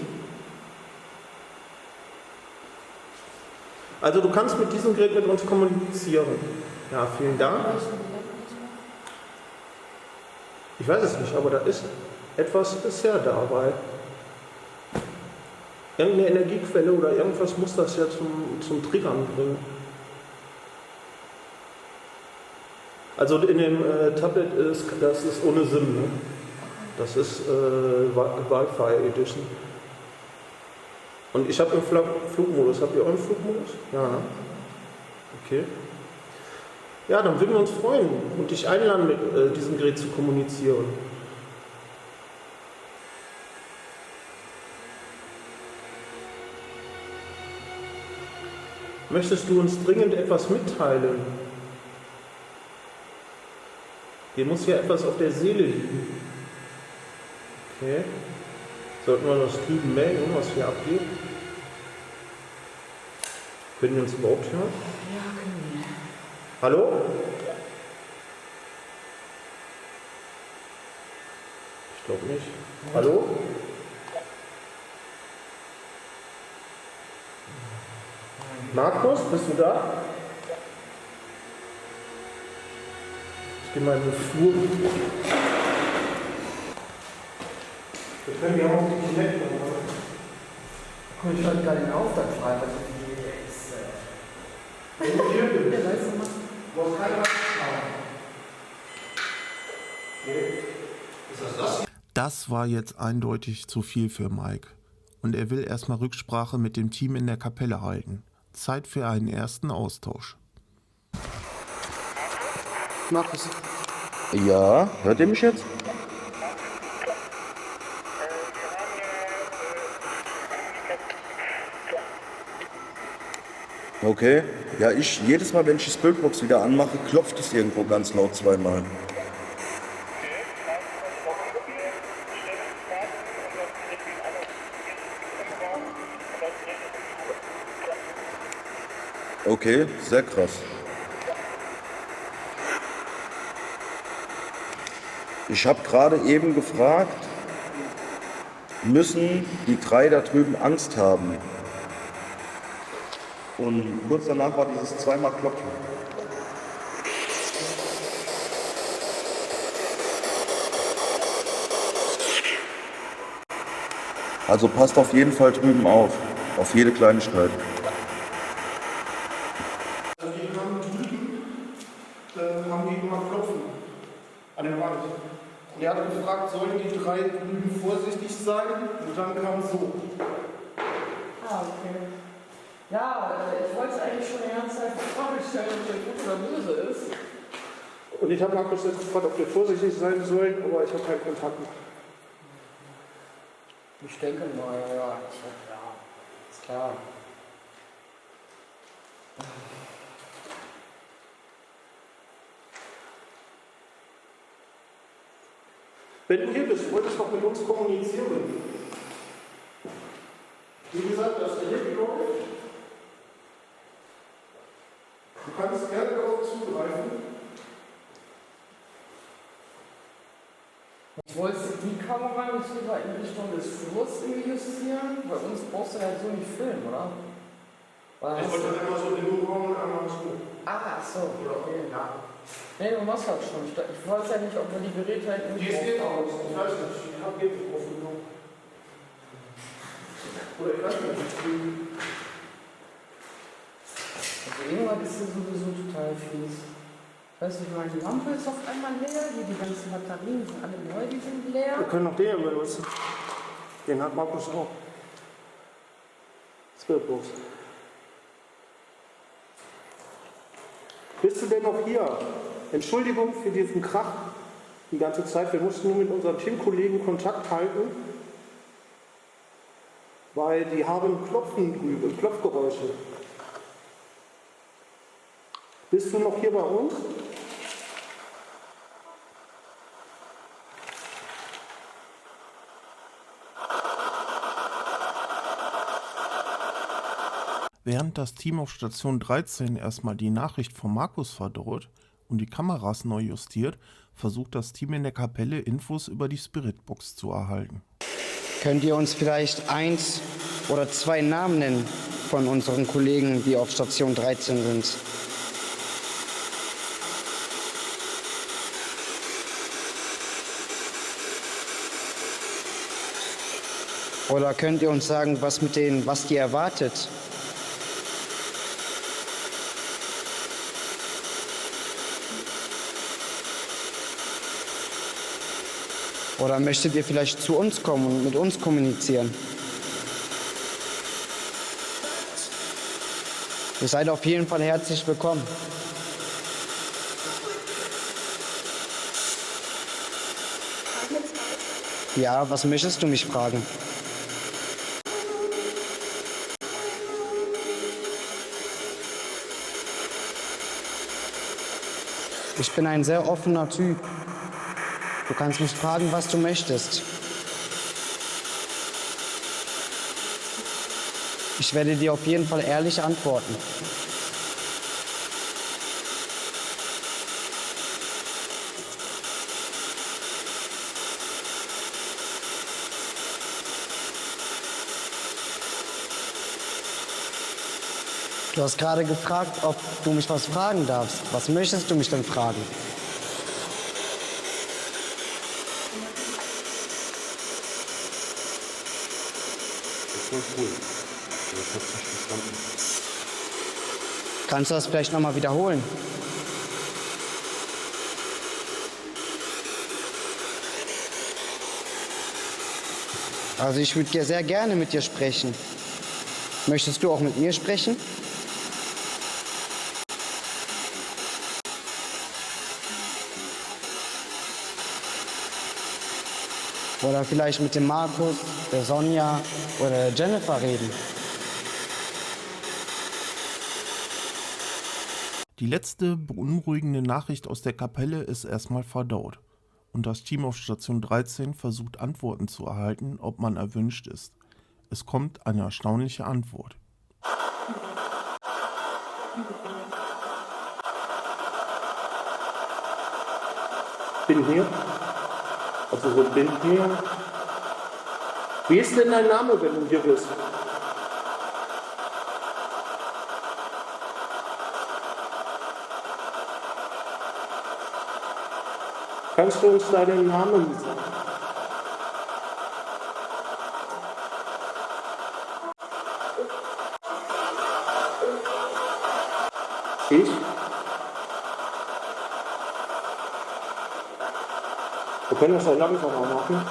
Also du kannst mit diesem Gerät mit uns kommunizieren. Ja, vielen Dank. Ich weiß es nicht, aber da ist etwas bisher dabei. Irgendeine Energiequelle oder irgendwas muss das ja zum Triggern bringen. Also in dem Tablet das ist ohne SIM, ne? Das ist Wi-Fi Edition. Und ich habe im Flugmodus. Habt ihr auch im Flugmodus? Ja, ne? Okay. Ja, dann würden wir uns freuen und dich einladen, mit diesem Gerät zu kommunizieren. Möchtest du uns dringend etwas mitteilen? Dir muss ja etwas auf der Seele liegen. Okay. Sollten wir das drüben melden, was hier abgeht? Können wir uns überhaupt hören? Ja, können wir. Hallo? Ich glaube nicht. Hallo? Markus, bist du da? Ich gehe mal in den Flur. Wir können ja auch die Kinect machen. Guck, ich wollte gerade den Auftrag schreiben. Der weiß noch was. Du hast keine Okay. Das war jetzt eindeutig zu viel für Mike. Und er will erstmal Rücksprache mit dem Team in der Kapelle halten. Zeit für einen ersten Austausch. Markus, Ja, hört ihr mich jetzt? Okay. Ja, jedes Mal, wenn ich das Bildbox wieder anmache, klopft es irgendwo ganz laut zweimal. Okay, sehr krass. Ich habe gerade eben gefragt, müssen die 3 da drüben Angst haben? Und kurz danach war dieses zweimal Klopfen. Also passt auf jeden Fall drüben auf jede Kleinigkeit. Also die kamen drüben, haben die immer klopfen an der Wand. Und er hat gefragt, sollen die 3 drüben vorsichtig sein? Und dann kam so. Ah, okay. Ja, ich wollte eigentlich schon die ganze Zeit die Frage stellen, ob der gut oder böse ist. Und ich habe Markus jetzt gefragt, ob wir vorsichtig sein sollen, aber ich habe keinen Kontakt mehr. Ich denke mal, ja, ist klar. Wenn du hier bist, wolltest du doch mit uns kommunizieren. Wie gesagt, das ist der Licht läuft. Du kannst gerne darauf zugreifen. Ich wollte die Kamera nicht lieber in Richtung des Flurs irgendwie justieren. Bei uns brauchst du ja so nicht filmen, oder? Ich wollte einmal so den Luftraum und einmal so. Ah, ach so. Okay. Ja. Nee, du machst das schon. Ich weiß ja nicht, ob wir die Geräte halt Die geht aus. Ich weiß nicht, ich habe geht nicht aufgenommen. Oder ich weiß nicht. Also irgendwann ist hier sowieso total fies. Weißt du, meine Lampe ist auf einmal leer, hier die ganzen Batterien sind alle neu, die sind leer. Wir können noch den benutzen. Den hat Markus auch. Das wird bloß. Bist du denn noch hier? Entschuldigung für diesen Krach die ganze Zeit. Wir mussten nur mit unseren Teamkollegen Kontakt halten, weil die haben Klopfen drüben, Klopfgeräusche. Bist du noch hier bei uns? Während das Team auf Station 13 erstmal die Nachricht von Markus verdorrt und die Kameras neu justiert, versucht das Team in der Kapelle Infos über die Spiritbox zu erhalten. Könnt ihr uns vielleicht 1 oder 2 Namen nennen von unseren Kollegen, die auf Station 13 sind? Oder könnt ihr uns sagen, was die erwartet? Oder möchtet ihr vielleicht zu uns kommen und mit uns kommunizieren? Ihr seid auf jeden Fall herzlich willkommen. Ja, was möchtest du mich fragen? Ich bin ein sehr offener Typ. Du kannst mich fragen, was du möchtest. Ich werde dir auf jeden Fall ehrlich antworten. Du hast gerade gefragt, ob du mich was fragen darfst. Was möchtest du mich denn fragen? Das war cool. Das hat sich verstanden. Kannst du das vielleicht nochmal wiederholen? Also ich würde sehr gerne mit dir sprechen. Möchtest du auch mit mir sprechen? Oder vielleicht mit dem Markus, der Sonja oder der Jennifer reden. Die letzte beunruhigende Nachricht aus der Kapelle ist erstmal verdaut. Und das Team auf Station 13 versucht Antworten zu erhalten, ob man erwünscht ist. Es kommt eine erstaunliche Antwort. Bin hier. Also so bin hier. Wie ist denn dein Name, wenn du hier bist? Kannst du uns deinen Namen sagen? Ich? Wir können das ja langsamer machen.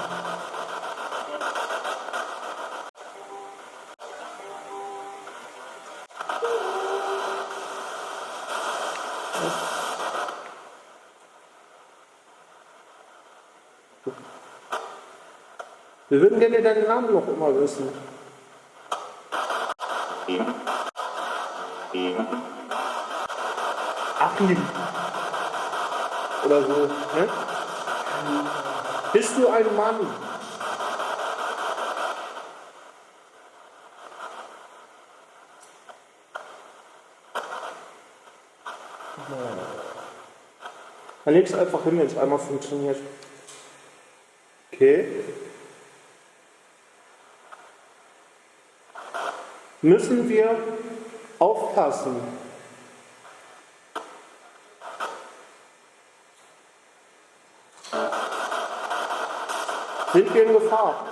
Wir würden gerne deinen Namen noch immer wissen. Achim. Oder so, ne? Bist du ein Mann? Dann legst du einfach hin, wenn es einmal funktioniert. Okay. Müssen wir aufpassen? Sind wir in Gefahr?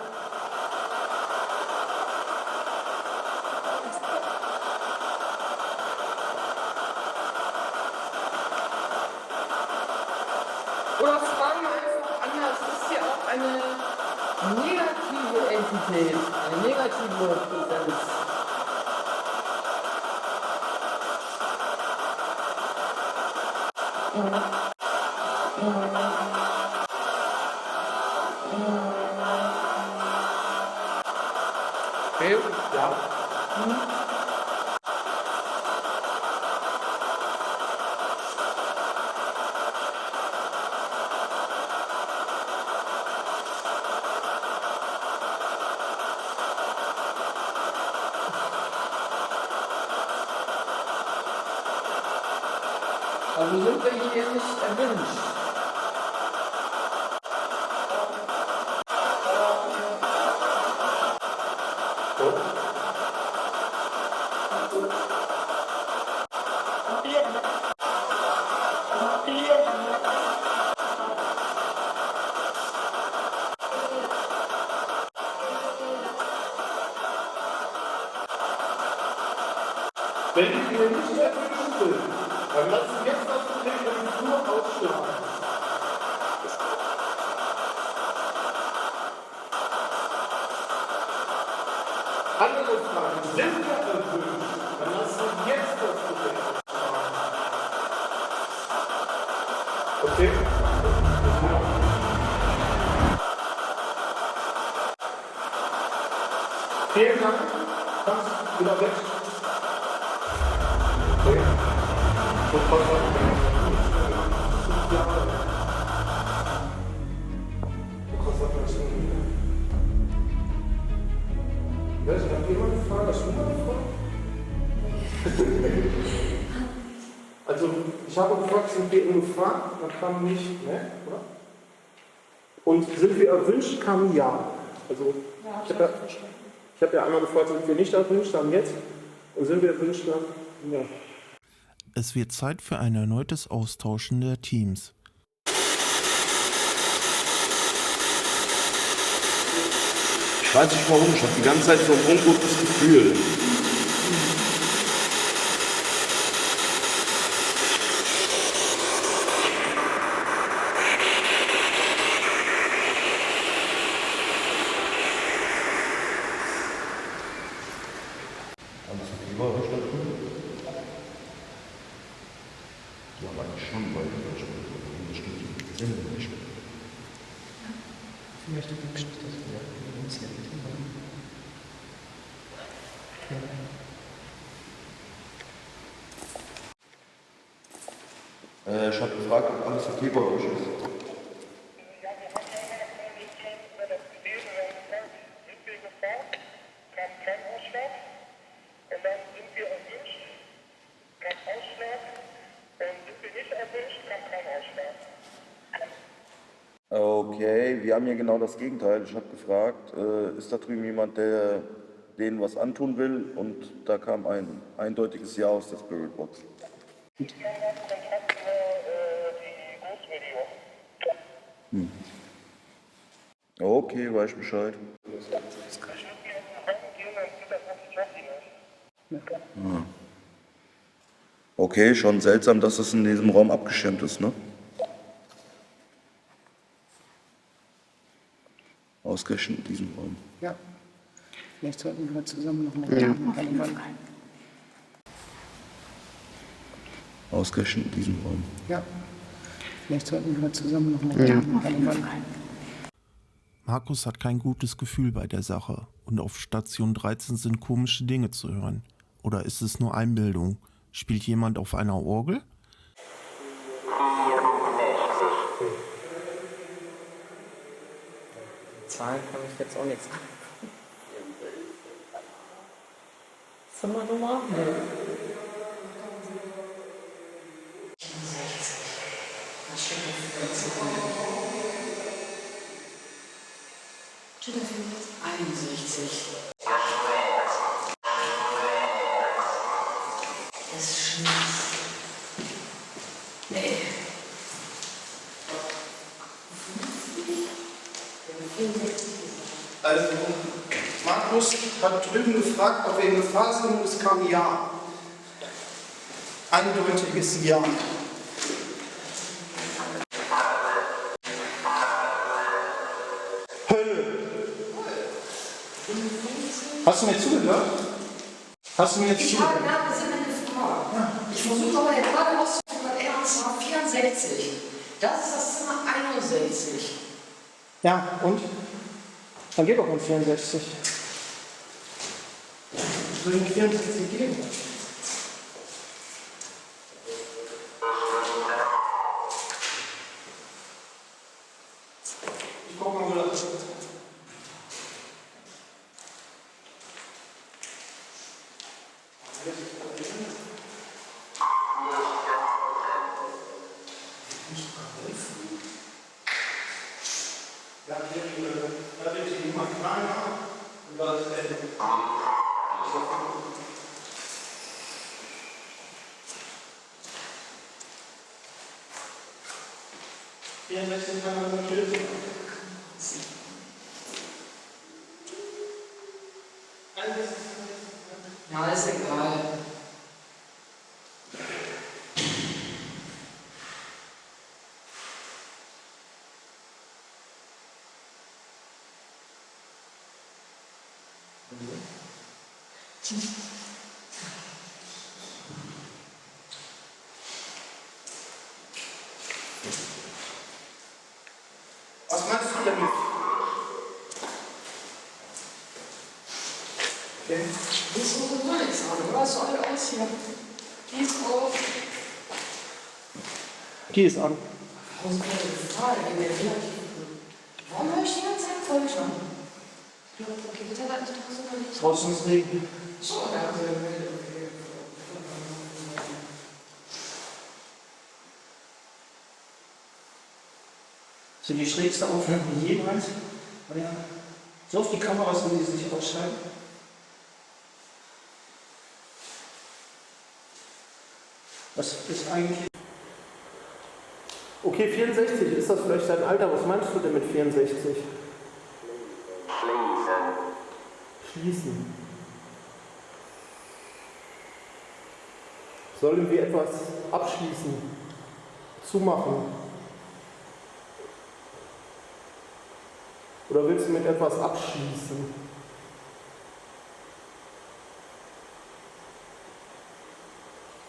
Oder fragen wir einfach anders, ist hier auch eine negative Entität, eine negative Präsenz? Okay, ja. Also sind wir hier nicht erwünscht. Wenn ich mir nicht erwünschen will, dann lass uns jetzt das Problem im Flur ausschlagen. Andere Fragen sind wir erwünscht, dann lass uns jetzt das Problem ausschlagen. Okay? Vielen Dank. Kannst wieder weg. Okay. Hat jemand gefragt, hast du mal gefragt? Also, ich habe gefragt, sind wir in Gefahr? Da kam nicht, ne? Oder? Und sind wir erwünscht, kam ja. Also, ich habe ja einmal gefragt, sind wir nicht erwünscht, dann jetzt. Und sind wir erwünscht, dann ja. Es wird Zeit für ein erneutes Austauschen der Teams. Ich weiß nicht warum, ich habe die ganze Zeit so ein ungutes Gefühl. Alles okay bei euch da drüben? Ja, eigentlich schon, weil ich bestimmt sind nicht. Ich möchte wirklich nicht, dass wir uns hier mitmachen. Ich habe gefragt, ob alles okay bei euch ist. Nee, wir haben hier genau das Gegenteil. Ich habe gefragt, ist da drüben jemand, der denen was antun will? Und da kam ein eindeutiges Ja aus der Spiritbox. Okay, weiß Bescheid. Ah. Okay, schon seltsam, dass es in diesem Raum abgeschirmt ist, ne? Ausgerechnet in diesem Raum. Ja. Vielleicht sollten wir zusammen noch mal reden. Ausgerechnet in diesem Raum. Ja. Vielleicht sollten wir zusammen noch mal reden. Markus hat kein gutes Gefühl bei der Sache und auf Station 13 sind komische Dinge zu hören. Oder ist es nur Einbildung? Spielt jemand auf einer Orgel? Zahlen kann ich jetzt auch nichts. Zimmernummer? Nee. Steht da 61. Das ist schlimm. Nee. Also, Markus hat drüben gefragt, ob wir in Gefahr sind, und es kam Ja. Eindeutiges Ja. Hölle. Hast du mir zugehört? Hast du mir jetzt Ich habe gerade gesehen, eine Frau. Ich versuche aber gerade auszufinden, was er uns war 64. Das ist das Zimmer 61. Ja, und? Dann geht doch um 64. Soll ich 64 geben? Ich guck mal, wo das ist. Da wird sich jemand kleiner und da ist der. Hier kann man natürlich. Ja, ist egal. Was meinst du damit? Okay. Das ist sowieso nichts an, oder? So alle aus hier. Die ist auf. Die ist an. Das ist eine Frage, die mir vielleicht. Warum höre ich die ganze Zeit Keuschern? Okay, bitte halt nicht draußen oder nicht? Draußen ist Regen. So, ja. So die schrägste Aufnahme jemals. Ja. So auf die Kameras, wenn die sich ausschalten. Was ist eigentlich. Okay, 64, ist das vielleicht dein Alter? Was meinst du denn mit 64? Schließen. Sollen wir etwas abschließen? Zumachen? Oder willst du mit etwas abschließen?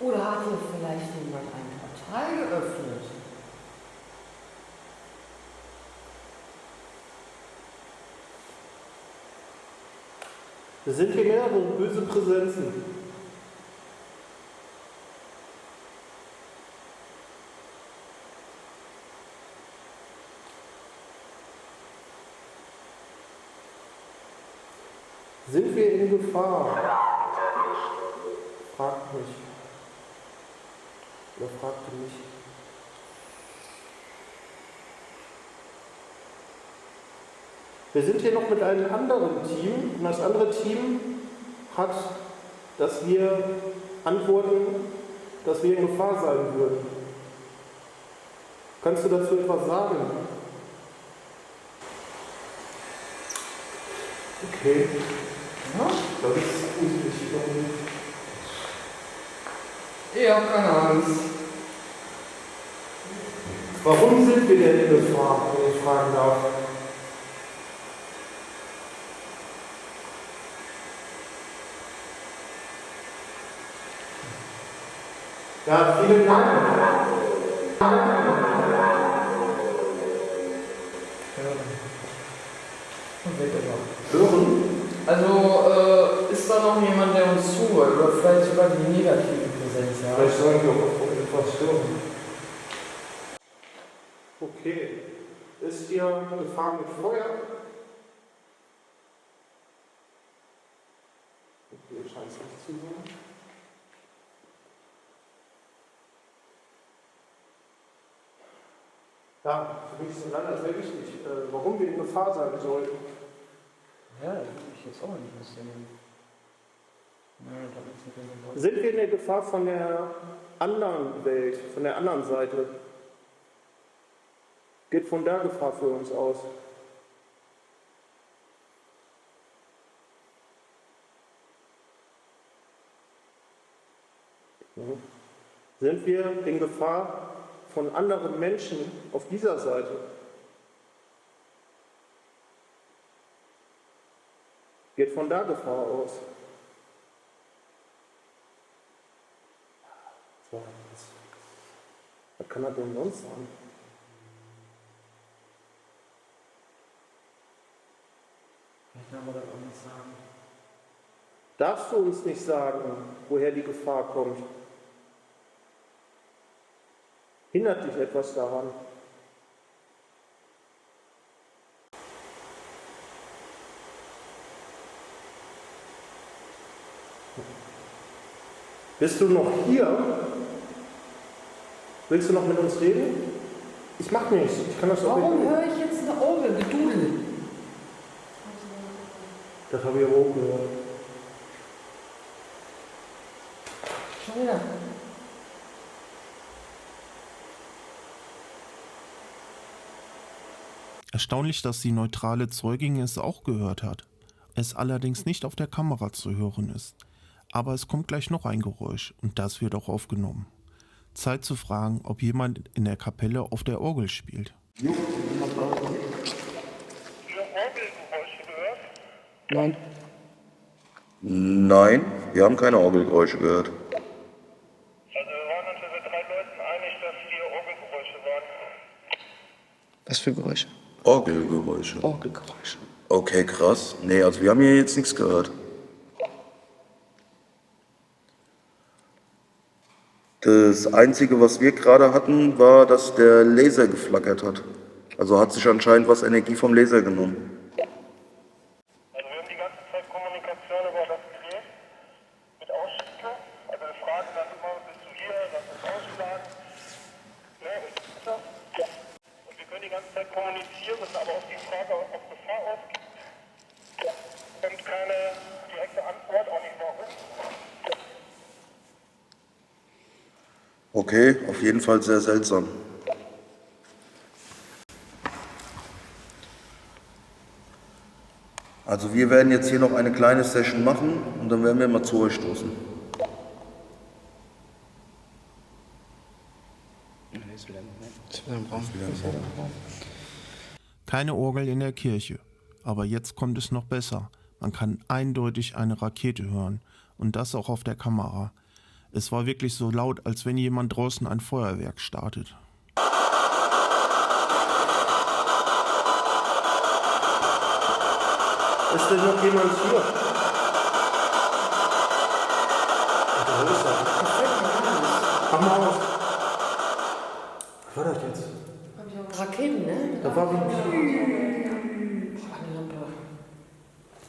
Oder hat hier vielleicht jemand ein Portal geöffnet? Es sind hier mehrere böse Präsenzen. Sind wir in Gefahr? Fragt mich. Oder fragte mich. Wir sind hier noch mit einem anderen Team und das andere Team hat, dass wir antworten, dass wir in Gefahr sein würden. Kannst du dazu etwas sagen? Okay. Ja? Das ist gruselig. Ich hab keine Angst. Warum sind wir denn in Gefahr, wenn ich fragen darf? Ja, vielen Dank. Hören? Also, ist da noch jemand, der uns zuhört? Oder vielleicht sogar die negative Präsenz, ja? Vielleicht sagen wir auch etwas hören. Okay. Ist ihr Gefahr mit Feuer? Okay, scheint es nicht zu sein. Ja, für mich ist es leider sehr wichtig, warum wir in Gefahr sein sollten. Ja, das würde ich jetzt auch nicht wissen. Sind wir in der Gefahr von der anderen Welt, von der anderen Seite? Geht von da Gefahr für uns aus? Sind wir in Gefahr von anderen Menschen auf dieser Seite? Geht von da Gefahr aus? Was kann das denn sonst sein? Ich kann mir das auch nicht sagen. Darfst du uns nicht sagen, woher die Gefahr kommt? Hindert dich etwas daran? Bist du noch hier? Willst du noch mit uns reden? Ich mach nichts. Ich kann das auch nicht. Warum höre ich jetzt eine Orgel gedudel? Das habe ich aber auch gehört. Schon wieder. Erstaunlich, dass die neutrale Zeugin es auch gehört hat. Es allerdings nicht auf der Kamera zu hören ist. Aber es kommt gleich noch ein Geräusch und das wird auch aufgenommen. Zeit zu fragen, ob jemand in der Kapelle auf der Orgel spielt. Nein. Nein, wir haben keine Orgelgeräusche gehört. Also wir waren uns mit 3 Leuten einig, dass hier Orgelgeräusche waren. Was für Geräusche? Orgelgeräusche. Orgelgeräusche. Okay, krass. Nee, also wir haben hier jetzt nichts gehört. Das Einzige, was wir gerade hatten, war, dass der Laser geflackert hat. Also hat sich anscheinend was Energie vom Laser genommen. Also wir haben die ganze Zeit Kommunikation über das Gerät mit Ausschüttung. Also wir fragen dann immer, bist du hier, lass uns ausschlagen. Ne, ist das? Und wir können die ganze Zeit kommunizieren, aber auf die Frage, ob Gefahr ausgeht, kommt keine direkte Antwort, auch nicht warum. Okay, auf jeden Fall sehr seltsam. Also wir werden jetzt hier noch eine kleine Session machen und dann werden wir mal zu euch stoßen. Keine Orgel in der Kirche. Aber jetzt kommt es noch besser. Man kann eindeutig eine Rakete hören. Und das auch auf der Kamera. Es war wirklich so laut, als wenn jemand draußen ein Feuerwerk startet. Ist denn noch jemand hier? Wo ist er? Mach mal auf. Was war das jetzt? Raketen, ne? Da war wie... Eine Lampe.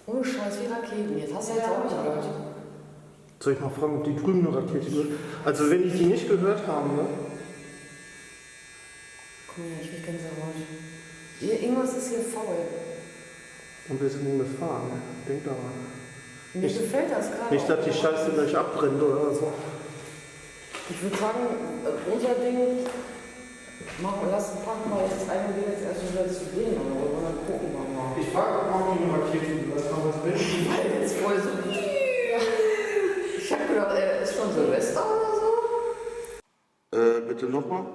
Ohne Scheiß, wie Raketen. Jetzt hast du jetzt auch nicht gehört. Soll ich mal fragen, ob die drüben eine Rakete gehört? Also wenn die nicht gehört haben, ne? Guck mal, ich krieg Gänsehaut. Irgendwas ist hier faul. Und wir sind gefahren. Denk daran. Mir gefällt das gerade. Nicht, dass die Scheiße gleich abbrennt oder so. Ich würde sagen, unser Ding, packen wir jetzt ein und gehen jetzt erst wieder zu denen und dann gucken wir mal. Ich frage, ob man die Rakete was will. Weil jetzt voll so. Ich hab gedacht, ist schon Silvester oder so? Bitte nochmal?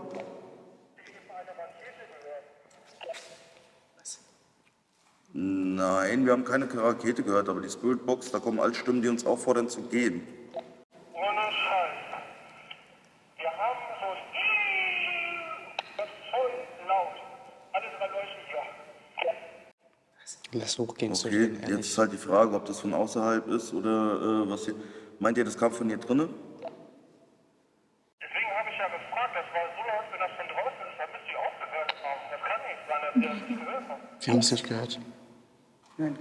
Nein, wir haben keine Rakete gehört, aber die Spiritbox, da kommen alle Stimmen, die uns auffordern zu gehen. Ohne Scheiß. Wir haben so das ist voll laut. Alle drei Leute hier. Lass hochgehen. Okay, jetzt ist halt die Frage, ob das von außerhalb ist oder was hier. Meint ihr, das kam von hier drinnen? Deswegen habe ich ja gefragt, das war so laut, wenn das von draußen ist, dann müsst ihr auch gehört haben. Das kann nicht sein, dass ihr das nicht gehört habt. Wir haben es nicht gehört.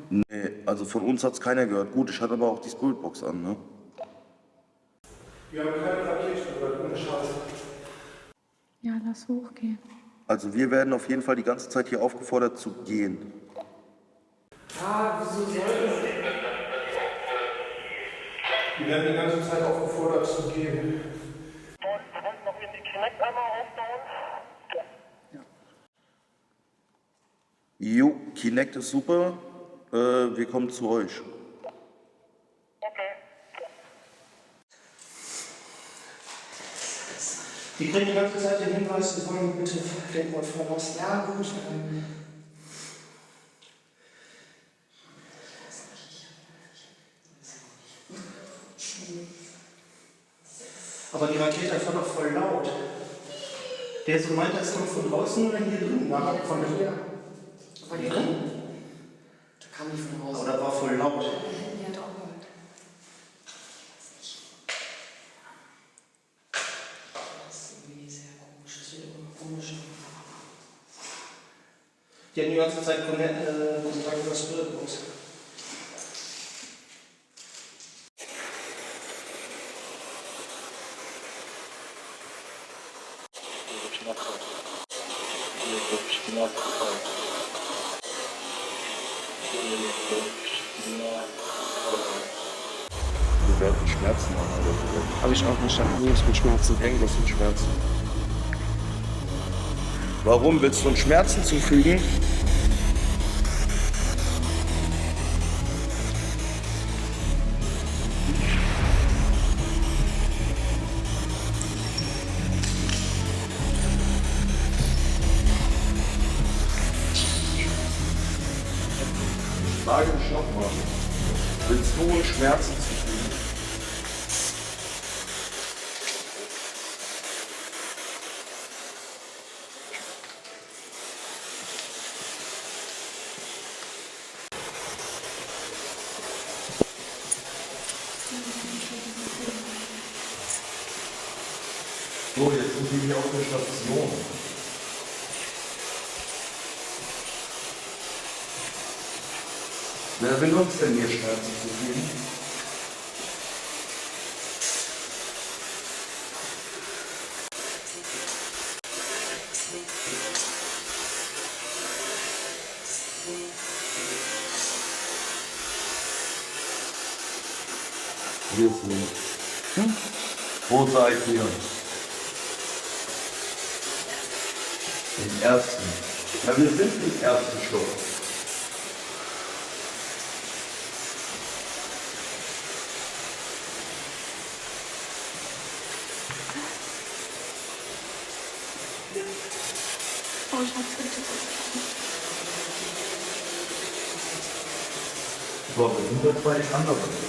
Nee, also von uns hat es keiner gehört. Gut, ich hatte aber auch die Spiritbox an, ne? Wir haben keine Rakete gehört, ohne Scheiß. Ja, lass hochgehen. Also wir werden auf jeden Fall die ganze Zeit hier aufgefordert zu gehen. Ah, wieso soll das? Wir werden die ganze Zeit aufgefordert zu gehen. Wir wollten noch in die Kinect einmal aufbauen. Jo, Kinect ist super. Wir kommen zu euch. Die kriegen die ganze Zeit den Hinweis, sie wollen bitte den Ort verlassen. Ja, gut. Aber die Rakete war doch voll laut. Der so meinte, es kommt von draußen oder hier drin? Von hier. Von hier drin? Da kam die von draußen. Oder war voll laut? Die hat auch gehört. Das ist irgendwie sehr komisch. Das wird immer komisch. Die haben die ganze Zeit Kontakt mit der Spiritbox. Wir werden Schmerzen haben. Habe ich auch verstanden. Irgendwas mit Schmerzen. Irgendwas mit Schmerzen. Warum willst du uns Schmerzen zufügen? Ich frage dich nochmal. Willst du uns Schmerzen zufügen? So, jetzt sind wir hier auf der Station. Wer will uns denn hier Schmerzen zufügen? Wir sind. Wo seid ihr? Im ersten. Ja, wir sind im ersten Stock. Oh, ich hab's richtig. So, wir sind jetzt bei den anderen.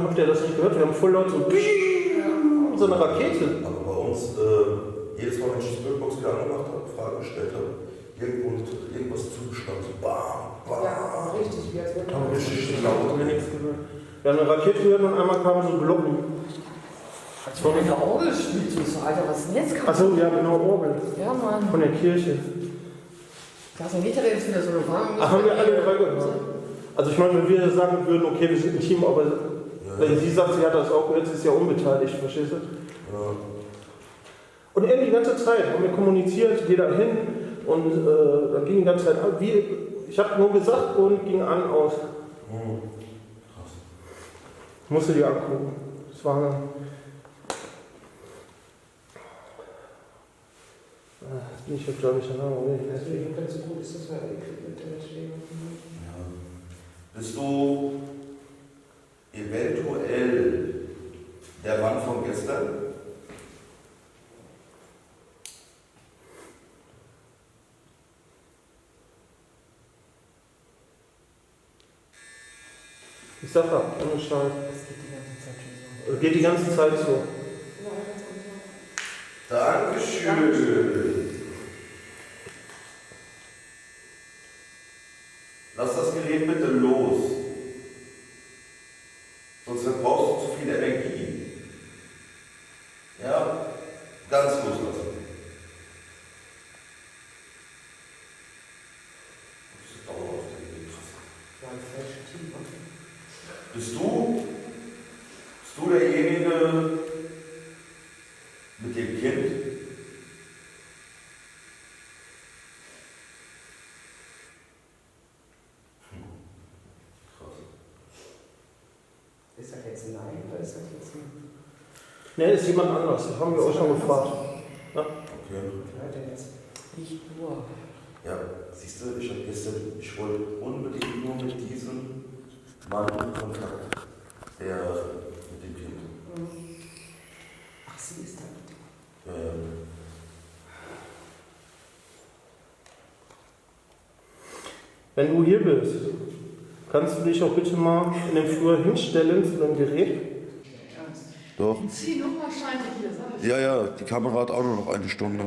Habt ihr das nicht gehört? Wir haben voll laut so eine Rakete. Aber bei uns, jedes Mal, wenn ich die Spiritbox wieder angemacht habe, Fragen gestellt habe, irgendwas zugestanden. So bam, bam. Ja, richtig. Wie als wenn man Richtig laut. Haben wir nichts gehört. Wir haben eine Rakete gehört und einmal kamen so Glocken. Als wenn eine Orgel spielt, so, Alter, was ist denn jetzt kaputt? Achso, ja, genau, Orgel. Ja, Mann. Von der Kirche. Da ist nicht jetzt wieder so eine Warnung. Ach, haben wir alle drei gehört? Also ich meine, wenn wir sagen würden, okay, wir sind ein Team, aber wenn sie sagt, sie hat das auch gehört, sie ist ja unbeteiligt, verstehst du? Ja. Und eben die ganze Zeit haben wir kommuniziert, jeder hin und dann ging die ganze Zeit, Ich habe nur gesagt und ging an aus. Oh, krass. Musst du dir angucken. Das war jetzt bin ich jetzt, glaube ich, Deswegen ganz gut ist das ja mit der Schläge. Ja. Bist du eventuell der Mann von gestern? Ich sag ja, ohne Scheiß. Das geht die ganze Zeit so. Dankeschön. Lass das Gerät bitte los. Sonst verbrauchst du zu viel Energie. Ja, ganz loslassen. Das ist dauerhaft krass. Bist du derjenige mit dem Kind? Krass. Ist das jetzt ein Nein oder ist das jetzt ein... Ne, ist jemand anders. Das haben wir auch schon gefragt. Ja. Okay. Nicht nur. Ja, siehst du, ich wollte unbedingt nur mit diesem Mann in Kontakt. Der mit dem Kind. Ach, sie ist da. Wenn du hier bist, kannst du dich auch bitte mal in den Flur hinstellen zu dem Gerät? Doch. Zieh noch wahrscheinlich hier, sag ich. Ja, die Kamera hat auch nur noch eine Stunde.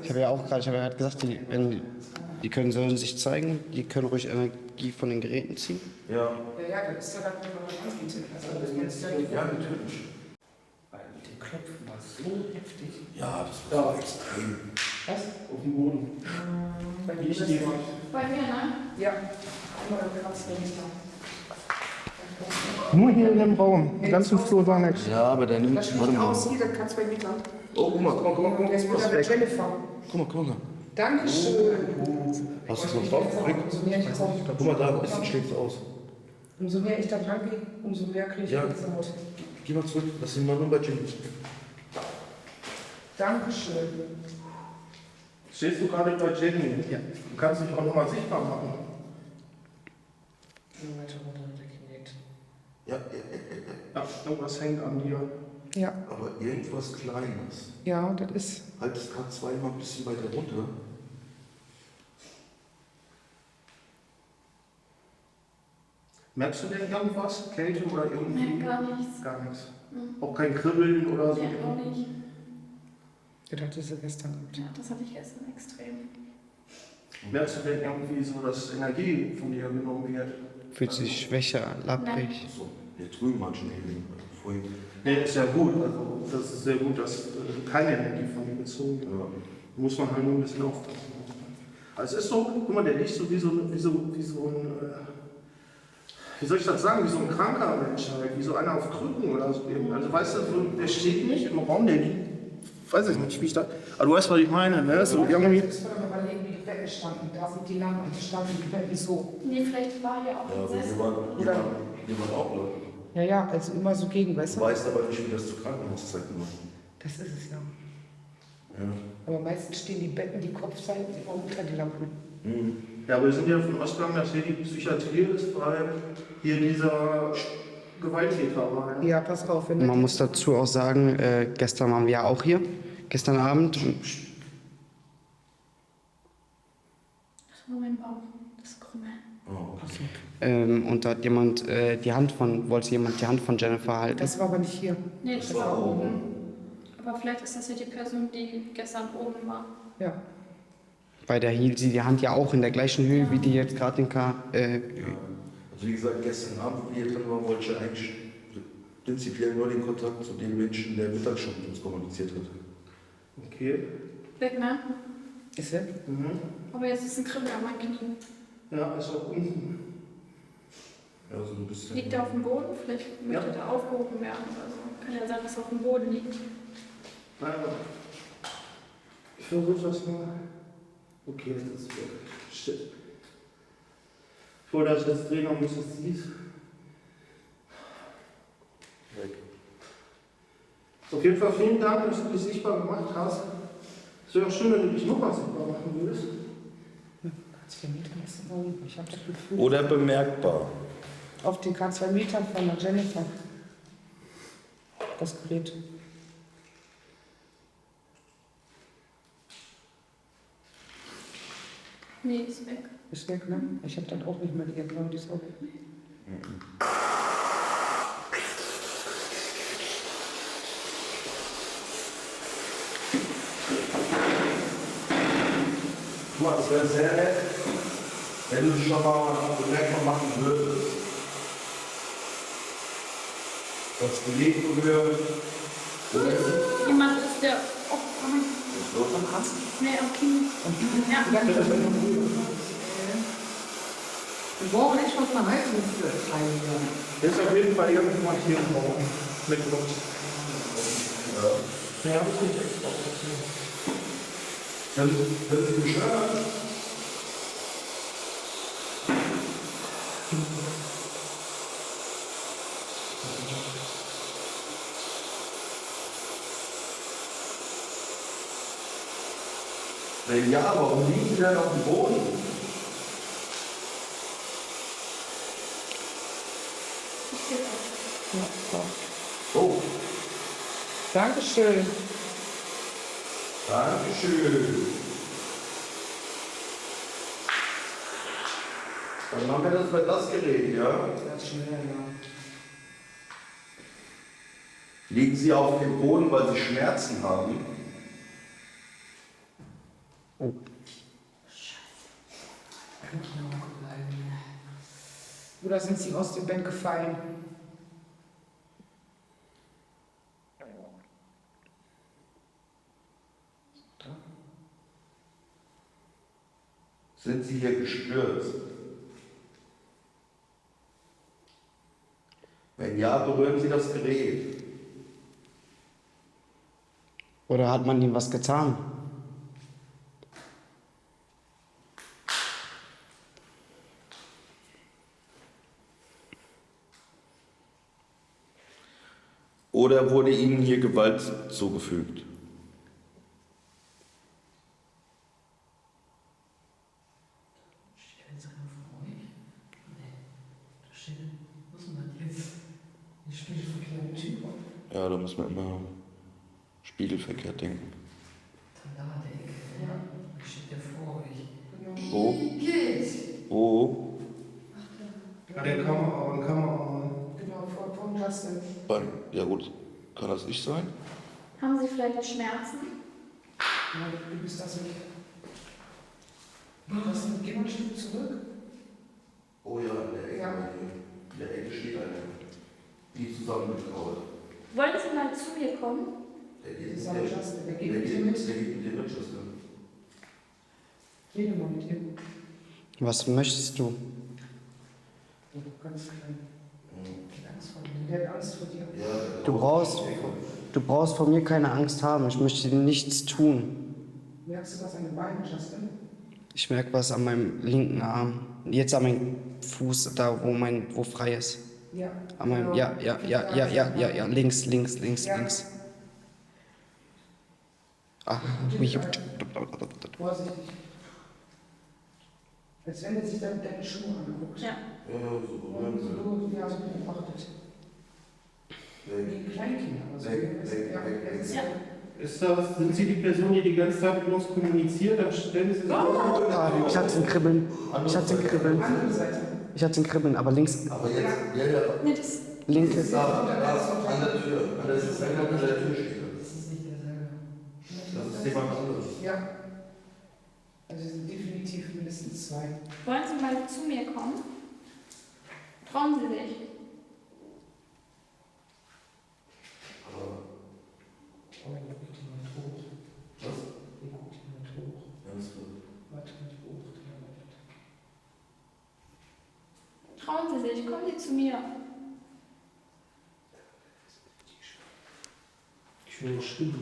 Ich habe ja auch gerade gesagt, die sollen sich zeigen, die können ruhig Energie von den Geräten ziehen. Ja. Ja, das ist ja dann, wenn man was anbietet. Also, das meinst du Ja, natürlich. Weil mit dem Klopfen war so heftig. Ja, das war extrem. Was? Auf dem Boden. Bei mir Nicht jemand. Bei mir, ne? Ja. Immer kratzt der nicht da. Nur hier in dem Raum. Im ganzen Flur war nichts. Ja, aber der nimmt. Das sieht aus, hier, das kannst du bei mir sagen. Oh, guck mal, guck mal. Jetzt mit der Jennifer. Guck mal. Dankeschön. Hast du es noch drauf? Guck mal da, ein bisschen schlägt es aus. Umso mehr ich da dran gehe, umso mehr kriege ich Ja. Gänsehaut. Geh mal zurück, lass ihn mal nur bei Jimmy. Dankeschön. Stehst du gerade bei Jenny? Ja. Du kannst dich auch nochmal sichtbar machen. Ja, Ja, irgendwas hängt an dir. Ja. aber irgendwas Kleines. Ja, das ist. Halt es gerade zweimal ein bisschen weiter runter. Merkst du denn irgendwas? Kälte oder irgendwie? Nein, gar nichts. Gar nichts. Mhm. Auch kein Kribbeln oder so? Nee, auch nicht. Das hatte sie gestern gehabt. Ja, das hatte ich gestern extrem. Merkst du denn irgendwie so, dass Energie von dir genommen wird? Fühlt sich schwächer, lapprig. Achso, hier drüben manchen eben. Vorhin. Nee, ist ja gut. Also, das ist sehr gut, dass keine Energie von dir gezogen wird. Ja. Muss man halt nur ein bisschen aufpassen. Also es ist so, guck mal, der liegt so wie so ein, wie soll ich das sagen, wie so ein kranker Mensch halt, wie so einer auf Krücken oder so. Also weißt du, so, der steht nicht im Raum, der liegt, weiß ich nicht, wie ich da, aber du weißt, was ich meine, ne? So irgendwie. Jetzt können wir überlegen, wie die Betten standen. Da sind die lang und die standen die Betten so. Nee, vielleicht war hier auch Ja, ein aber Sessel. hier waren auch Leute. Ja, ja, also immer so gegen, weißt Du du? weißt aber nicht, wie das zur Krankenhauszeiten war. Das ist es ja. Ja. Aber meistens stehen die Betten, die Kopfseiten immer unter die Lampen. Mhm. Ja, aber wir sind ja davon ausgegangen, dass hier die Psychiatrie ist, weil hier dieser Gewalttäter war. Ja, pass auf. Wenn Man muss dazu auch sagen, gestern waren wir ja auch hier, gestern Abend. Das war mein Bauch, das Krümmeln. Oh, okay. Und da hat jemand wollte jemand die Hand von Jennifer halten. Das war aber nicht hier. Nee, das war oben. Aber vielleicht ist das ja die Person, die gestern oben war. Ja. Weil der hielt sie die Hand ja auch in der gleichen Höhe, wie die jetzt gerade in Also wie gesagt, gestern Abend, wo wir hier drin waren, wollte ich eigentlich prinzipiell nur den Kontakt zu dem Menschen, der mittags schon mit uns kommuniziert hat. Okay. Weg, ne? Ist er? Mhm. Aber jetzt ist ein Kribbel an meinen Knien. Ja, ist auch unten. Ja, so ein bisschen. Liegt er auf dem Boden? Vielleicht möchte er aufgehoben werden oder so. Kann ja sein, dass er auf dem Boden liegt. Naja. Ich versuche das mal. Okay, das ist weg. Shit. Ich wollte das jetzt drehen, damit du es siehst. Weg. Auf jeden Fall vielen Dank, dass du dich sichtbar gemacht hast. Es wäre auch schön, wenn du dich noch mal sichtbar machen würdest. Ich habe das Gefühl. Oder bemerkbar. Auf den K2-Metern von der Jennifer. Das Gerät. Nee, ist weg. Ist weg, ne? Ich habe dann auch nicht mehr die Erinnerung, die ist auch weg. Guck mal, es wäre sehr nett, wenn du dich schon mal bemerkbar machen würdest. Das Gelegen berührt. Jemand ist der. Oh, Mann. Ist los am Hand? Nee, am Knie. Ja. Wir brauchen echt was mal Heizung für eingegangen. Der ist auf jeden Fall irgendwo hier im Raum mit Luft. Ja, habe ich nicht extra aufgezogen. Das ist bescheuert. Wenn ja, warum liegen die dann auf dem Boden? Oh. Dankeschön. Dankeschön. Dann machen wir das bei das Gerät, ja? Das ist schnell, ja. Liegen Sie auf dem Boden, weil Sie Schmerzen haben? Oh. Oder sind Sie aus dem Bett gefallen? Sind Sie hier gestürzt? Wenn ja, berühren Sie das Gerät. Oder hat man ihm was getan? Oder wurde Ihnen hier Gewalt zugefügt? Ja, da müssen wir immer spiegelverkehrt denken. Wo? Wo? An der Kamera. Genau, vom Justin. Ja gut, kann das ich sein? Haben Sie vielleicht Schmerzen? Ja, du bist das nicht. Justin, geh mal ein Stück zurück. Oh ja, in der Ecke. Ja. In der Ecke steht einer. Die zusammengekaut. Wollen Sie mal zu mir kommen? Der geht Das mit ist aber Justin, der geht mit dir mit. dir mit, Justin. Rede mal mit ihm. Was möchtest du? Oh, ganz klein. Der hat Angst vor dir. Du brauchst vor mir keine Angst haben. Ich möchte dir nichts tun. Merkst du was an den Beinen, Justin? Ich merke was an meinem linken Arm. Jetzt an meinem Fuß, da wo frei ist. Ja. An meinem, Genau. ja. Links. Ja. Ah, Vorsichtig. Als wenn er sich dann deine Schuhe anguckt. Ja. Ja, so berühren Sie. Ja, so beobachtet. Wie ein Kleinkind. Also Ja. Sind Sie die Person, die ganze Zeit mit uns kommuniziert? Dann stellen Sie sich Ich hatte ein Kribbeln. Ich hatte ein Kribbeln, aber links. Aber jetzt, ja. Nee, das Linke. Da, an der Tür. An der Tür steht er. Das ist nicht derselbe. Das ist jemand anderes. Ja. Also es sind definitiv mindestens zwei. Wollen Sie mal zu mir kommen? Trauen Sie sich? Oh, ich guck die mal hoch. Was? Ich guck die mal hoch. Ja, das wird. Warte mal hoch. Trauen Sie sich? Kommen Sie zu mir. Ich will Stimme.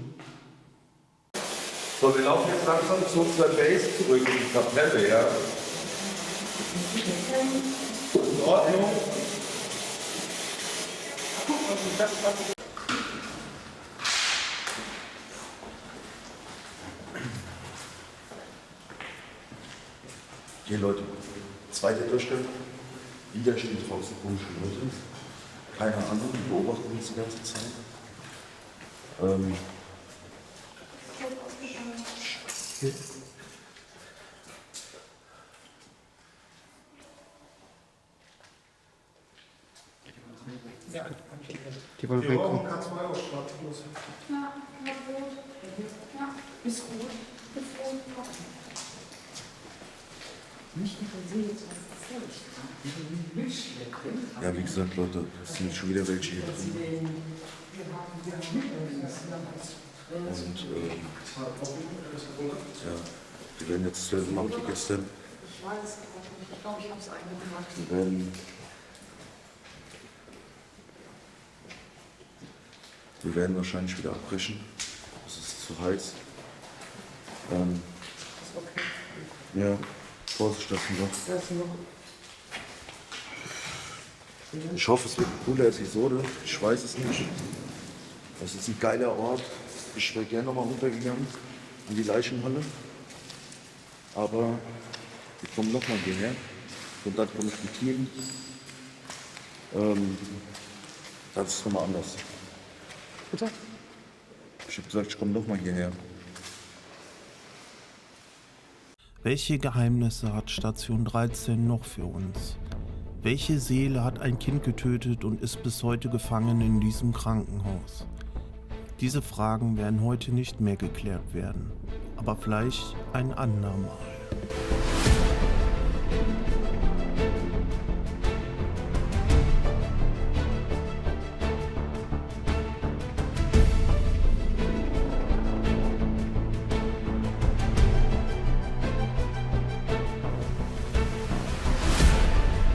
So, wir laufen jetzt langsam zu unserer Base zurück in die Kapelle, ja. In Ordnung. Hier Leute, zweiter Durchgang. Wieder stehen draußen komische Leute. Keine Ahnung, die beobachten uns die ganze Zeit. Die wollen reinkommen. K2 ausstrahlt. Ja, rot. Ja, Ist rot. ist rot. Nicht übersehen, jetzt was ist völlig krank. Milch hier drin. Ja, wie gesagt, Leute, es sind schon wieder welche hier drin. Und ja, wir werden jetzt dasselbe machen wie gestern. Ich weiß es gerade nicht. Ich glaube, ich habe es eingemacht. Wir werden wahrscheinlich wieder abbrechen. Es ist zu heiß. Ja, Vorsicht, das ist noch. Ich hoffe, es wird eine coole Episode. Ich weiß es nicht. Es ist ein geiler Ort. Ich wäre gerne nochmal runtergegangen in die Leichenhalle. Aber wir kommen nochmal hierher. Und dann komme ich mit Team. Das ist nochmal anders. Bitte? Ich habe gesagt, ich komme nochmal hierher. Welche Geheimnisse hat Station 13 noch für uns? Welche Seele hat ein Kind getötet und ist bis heute gefangen in diesem Krankenhaus? Diese Fragen werden heute nicht mehr geklärt werden, aber vielleicht ein andermal.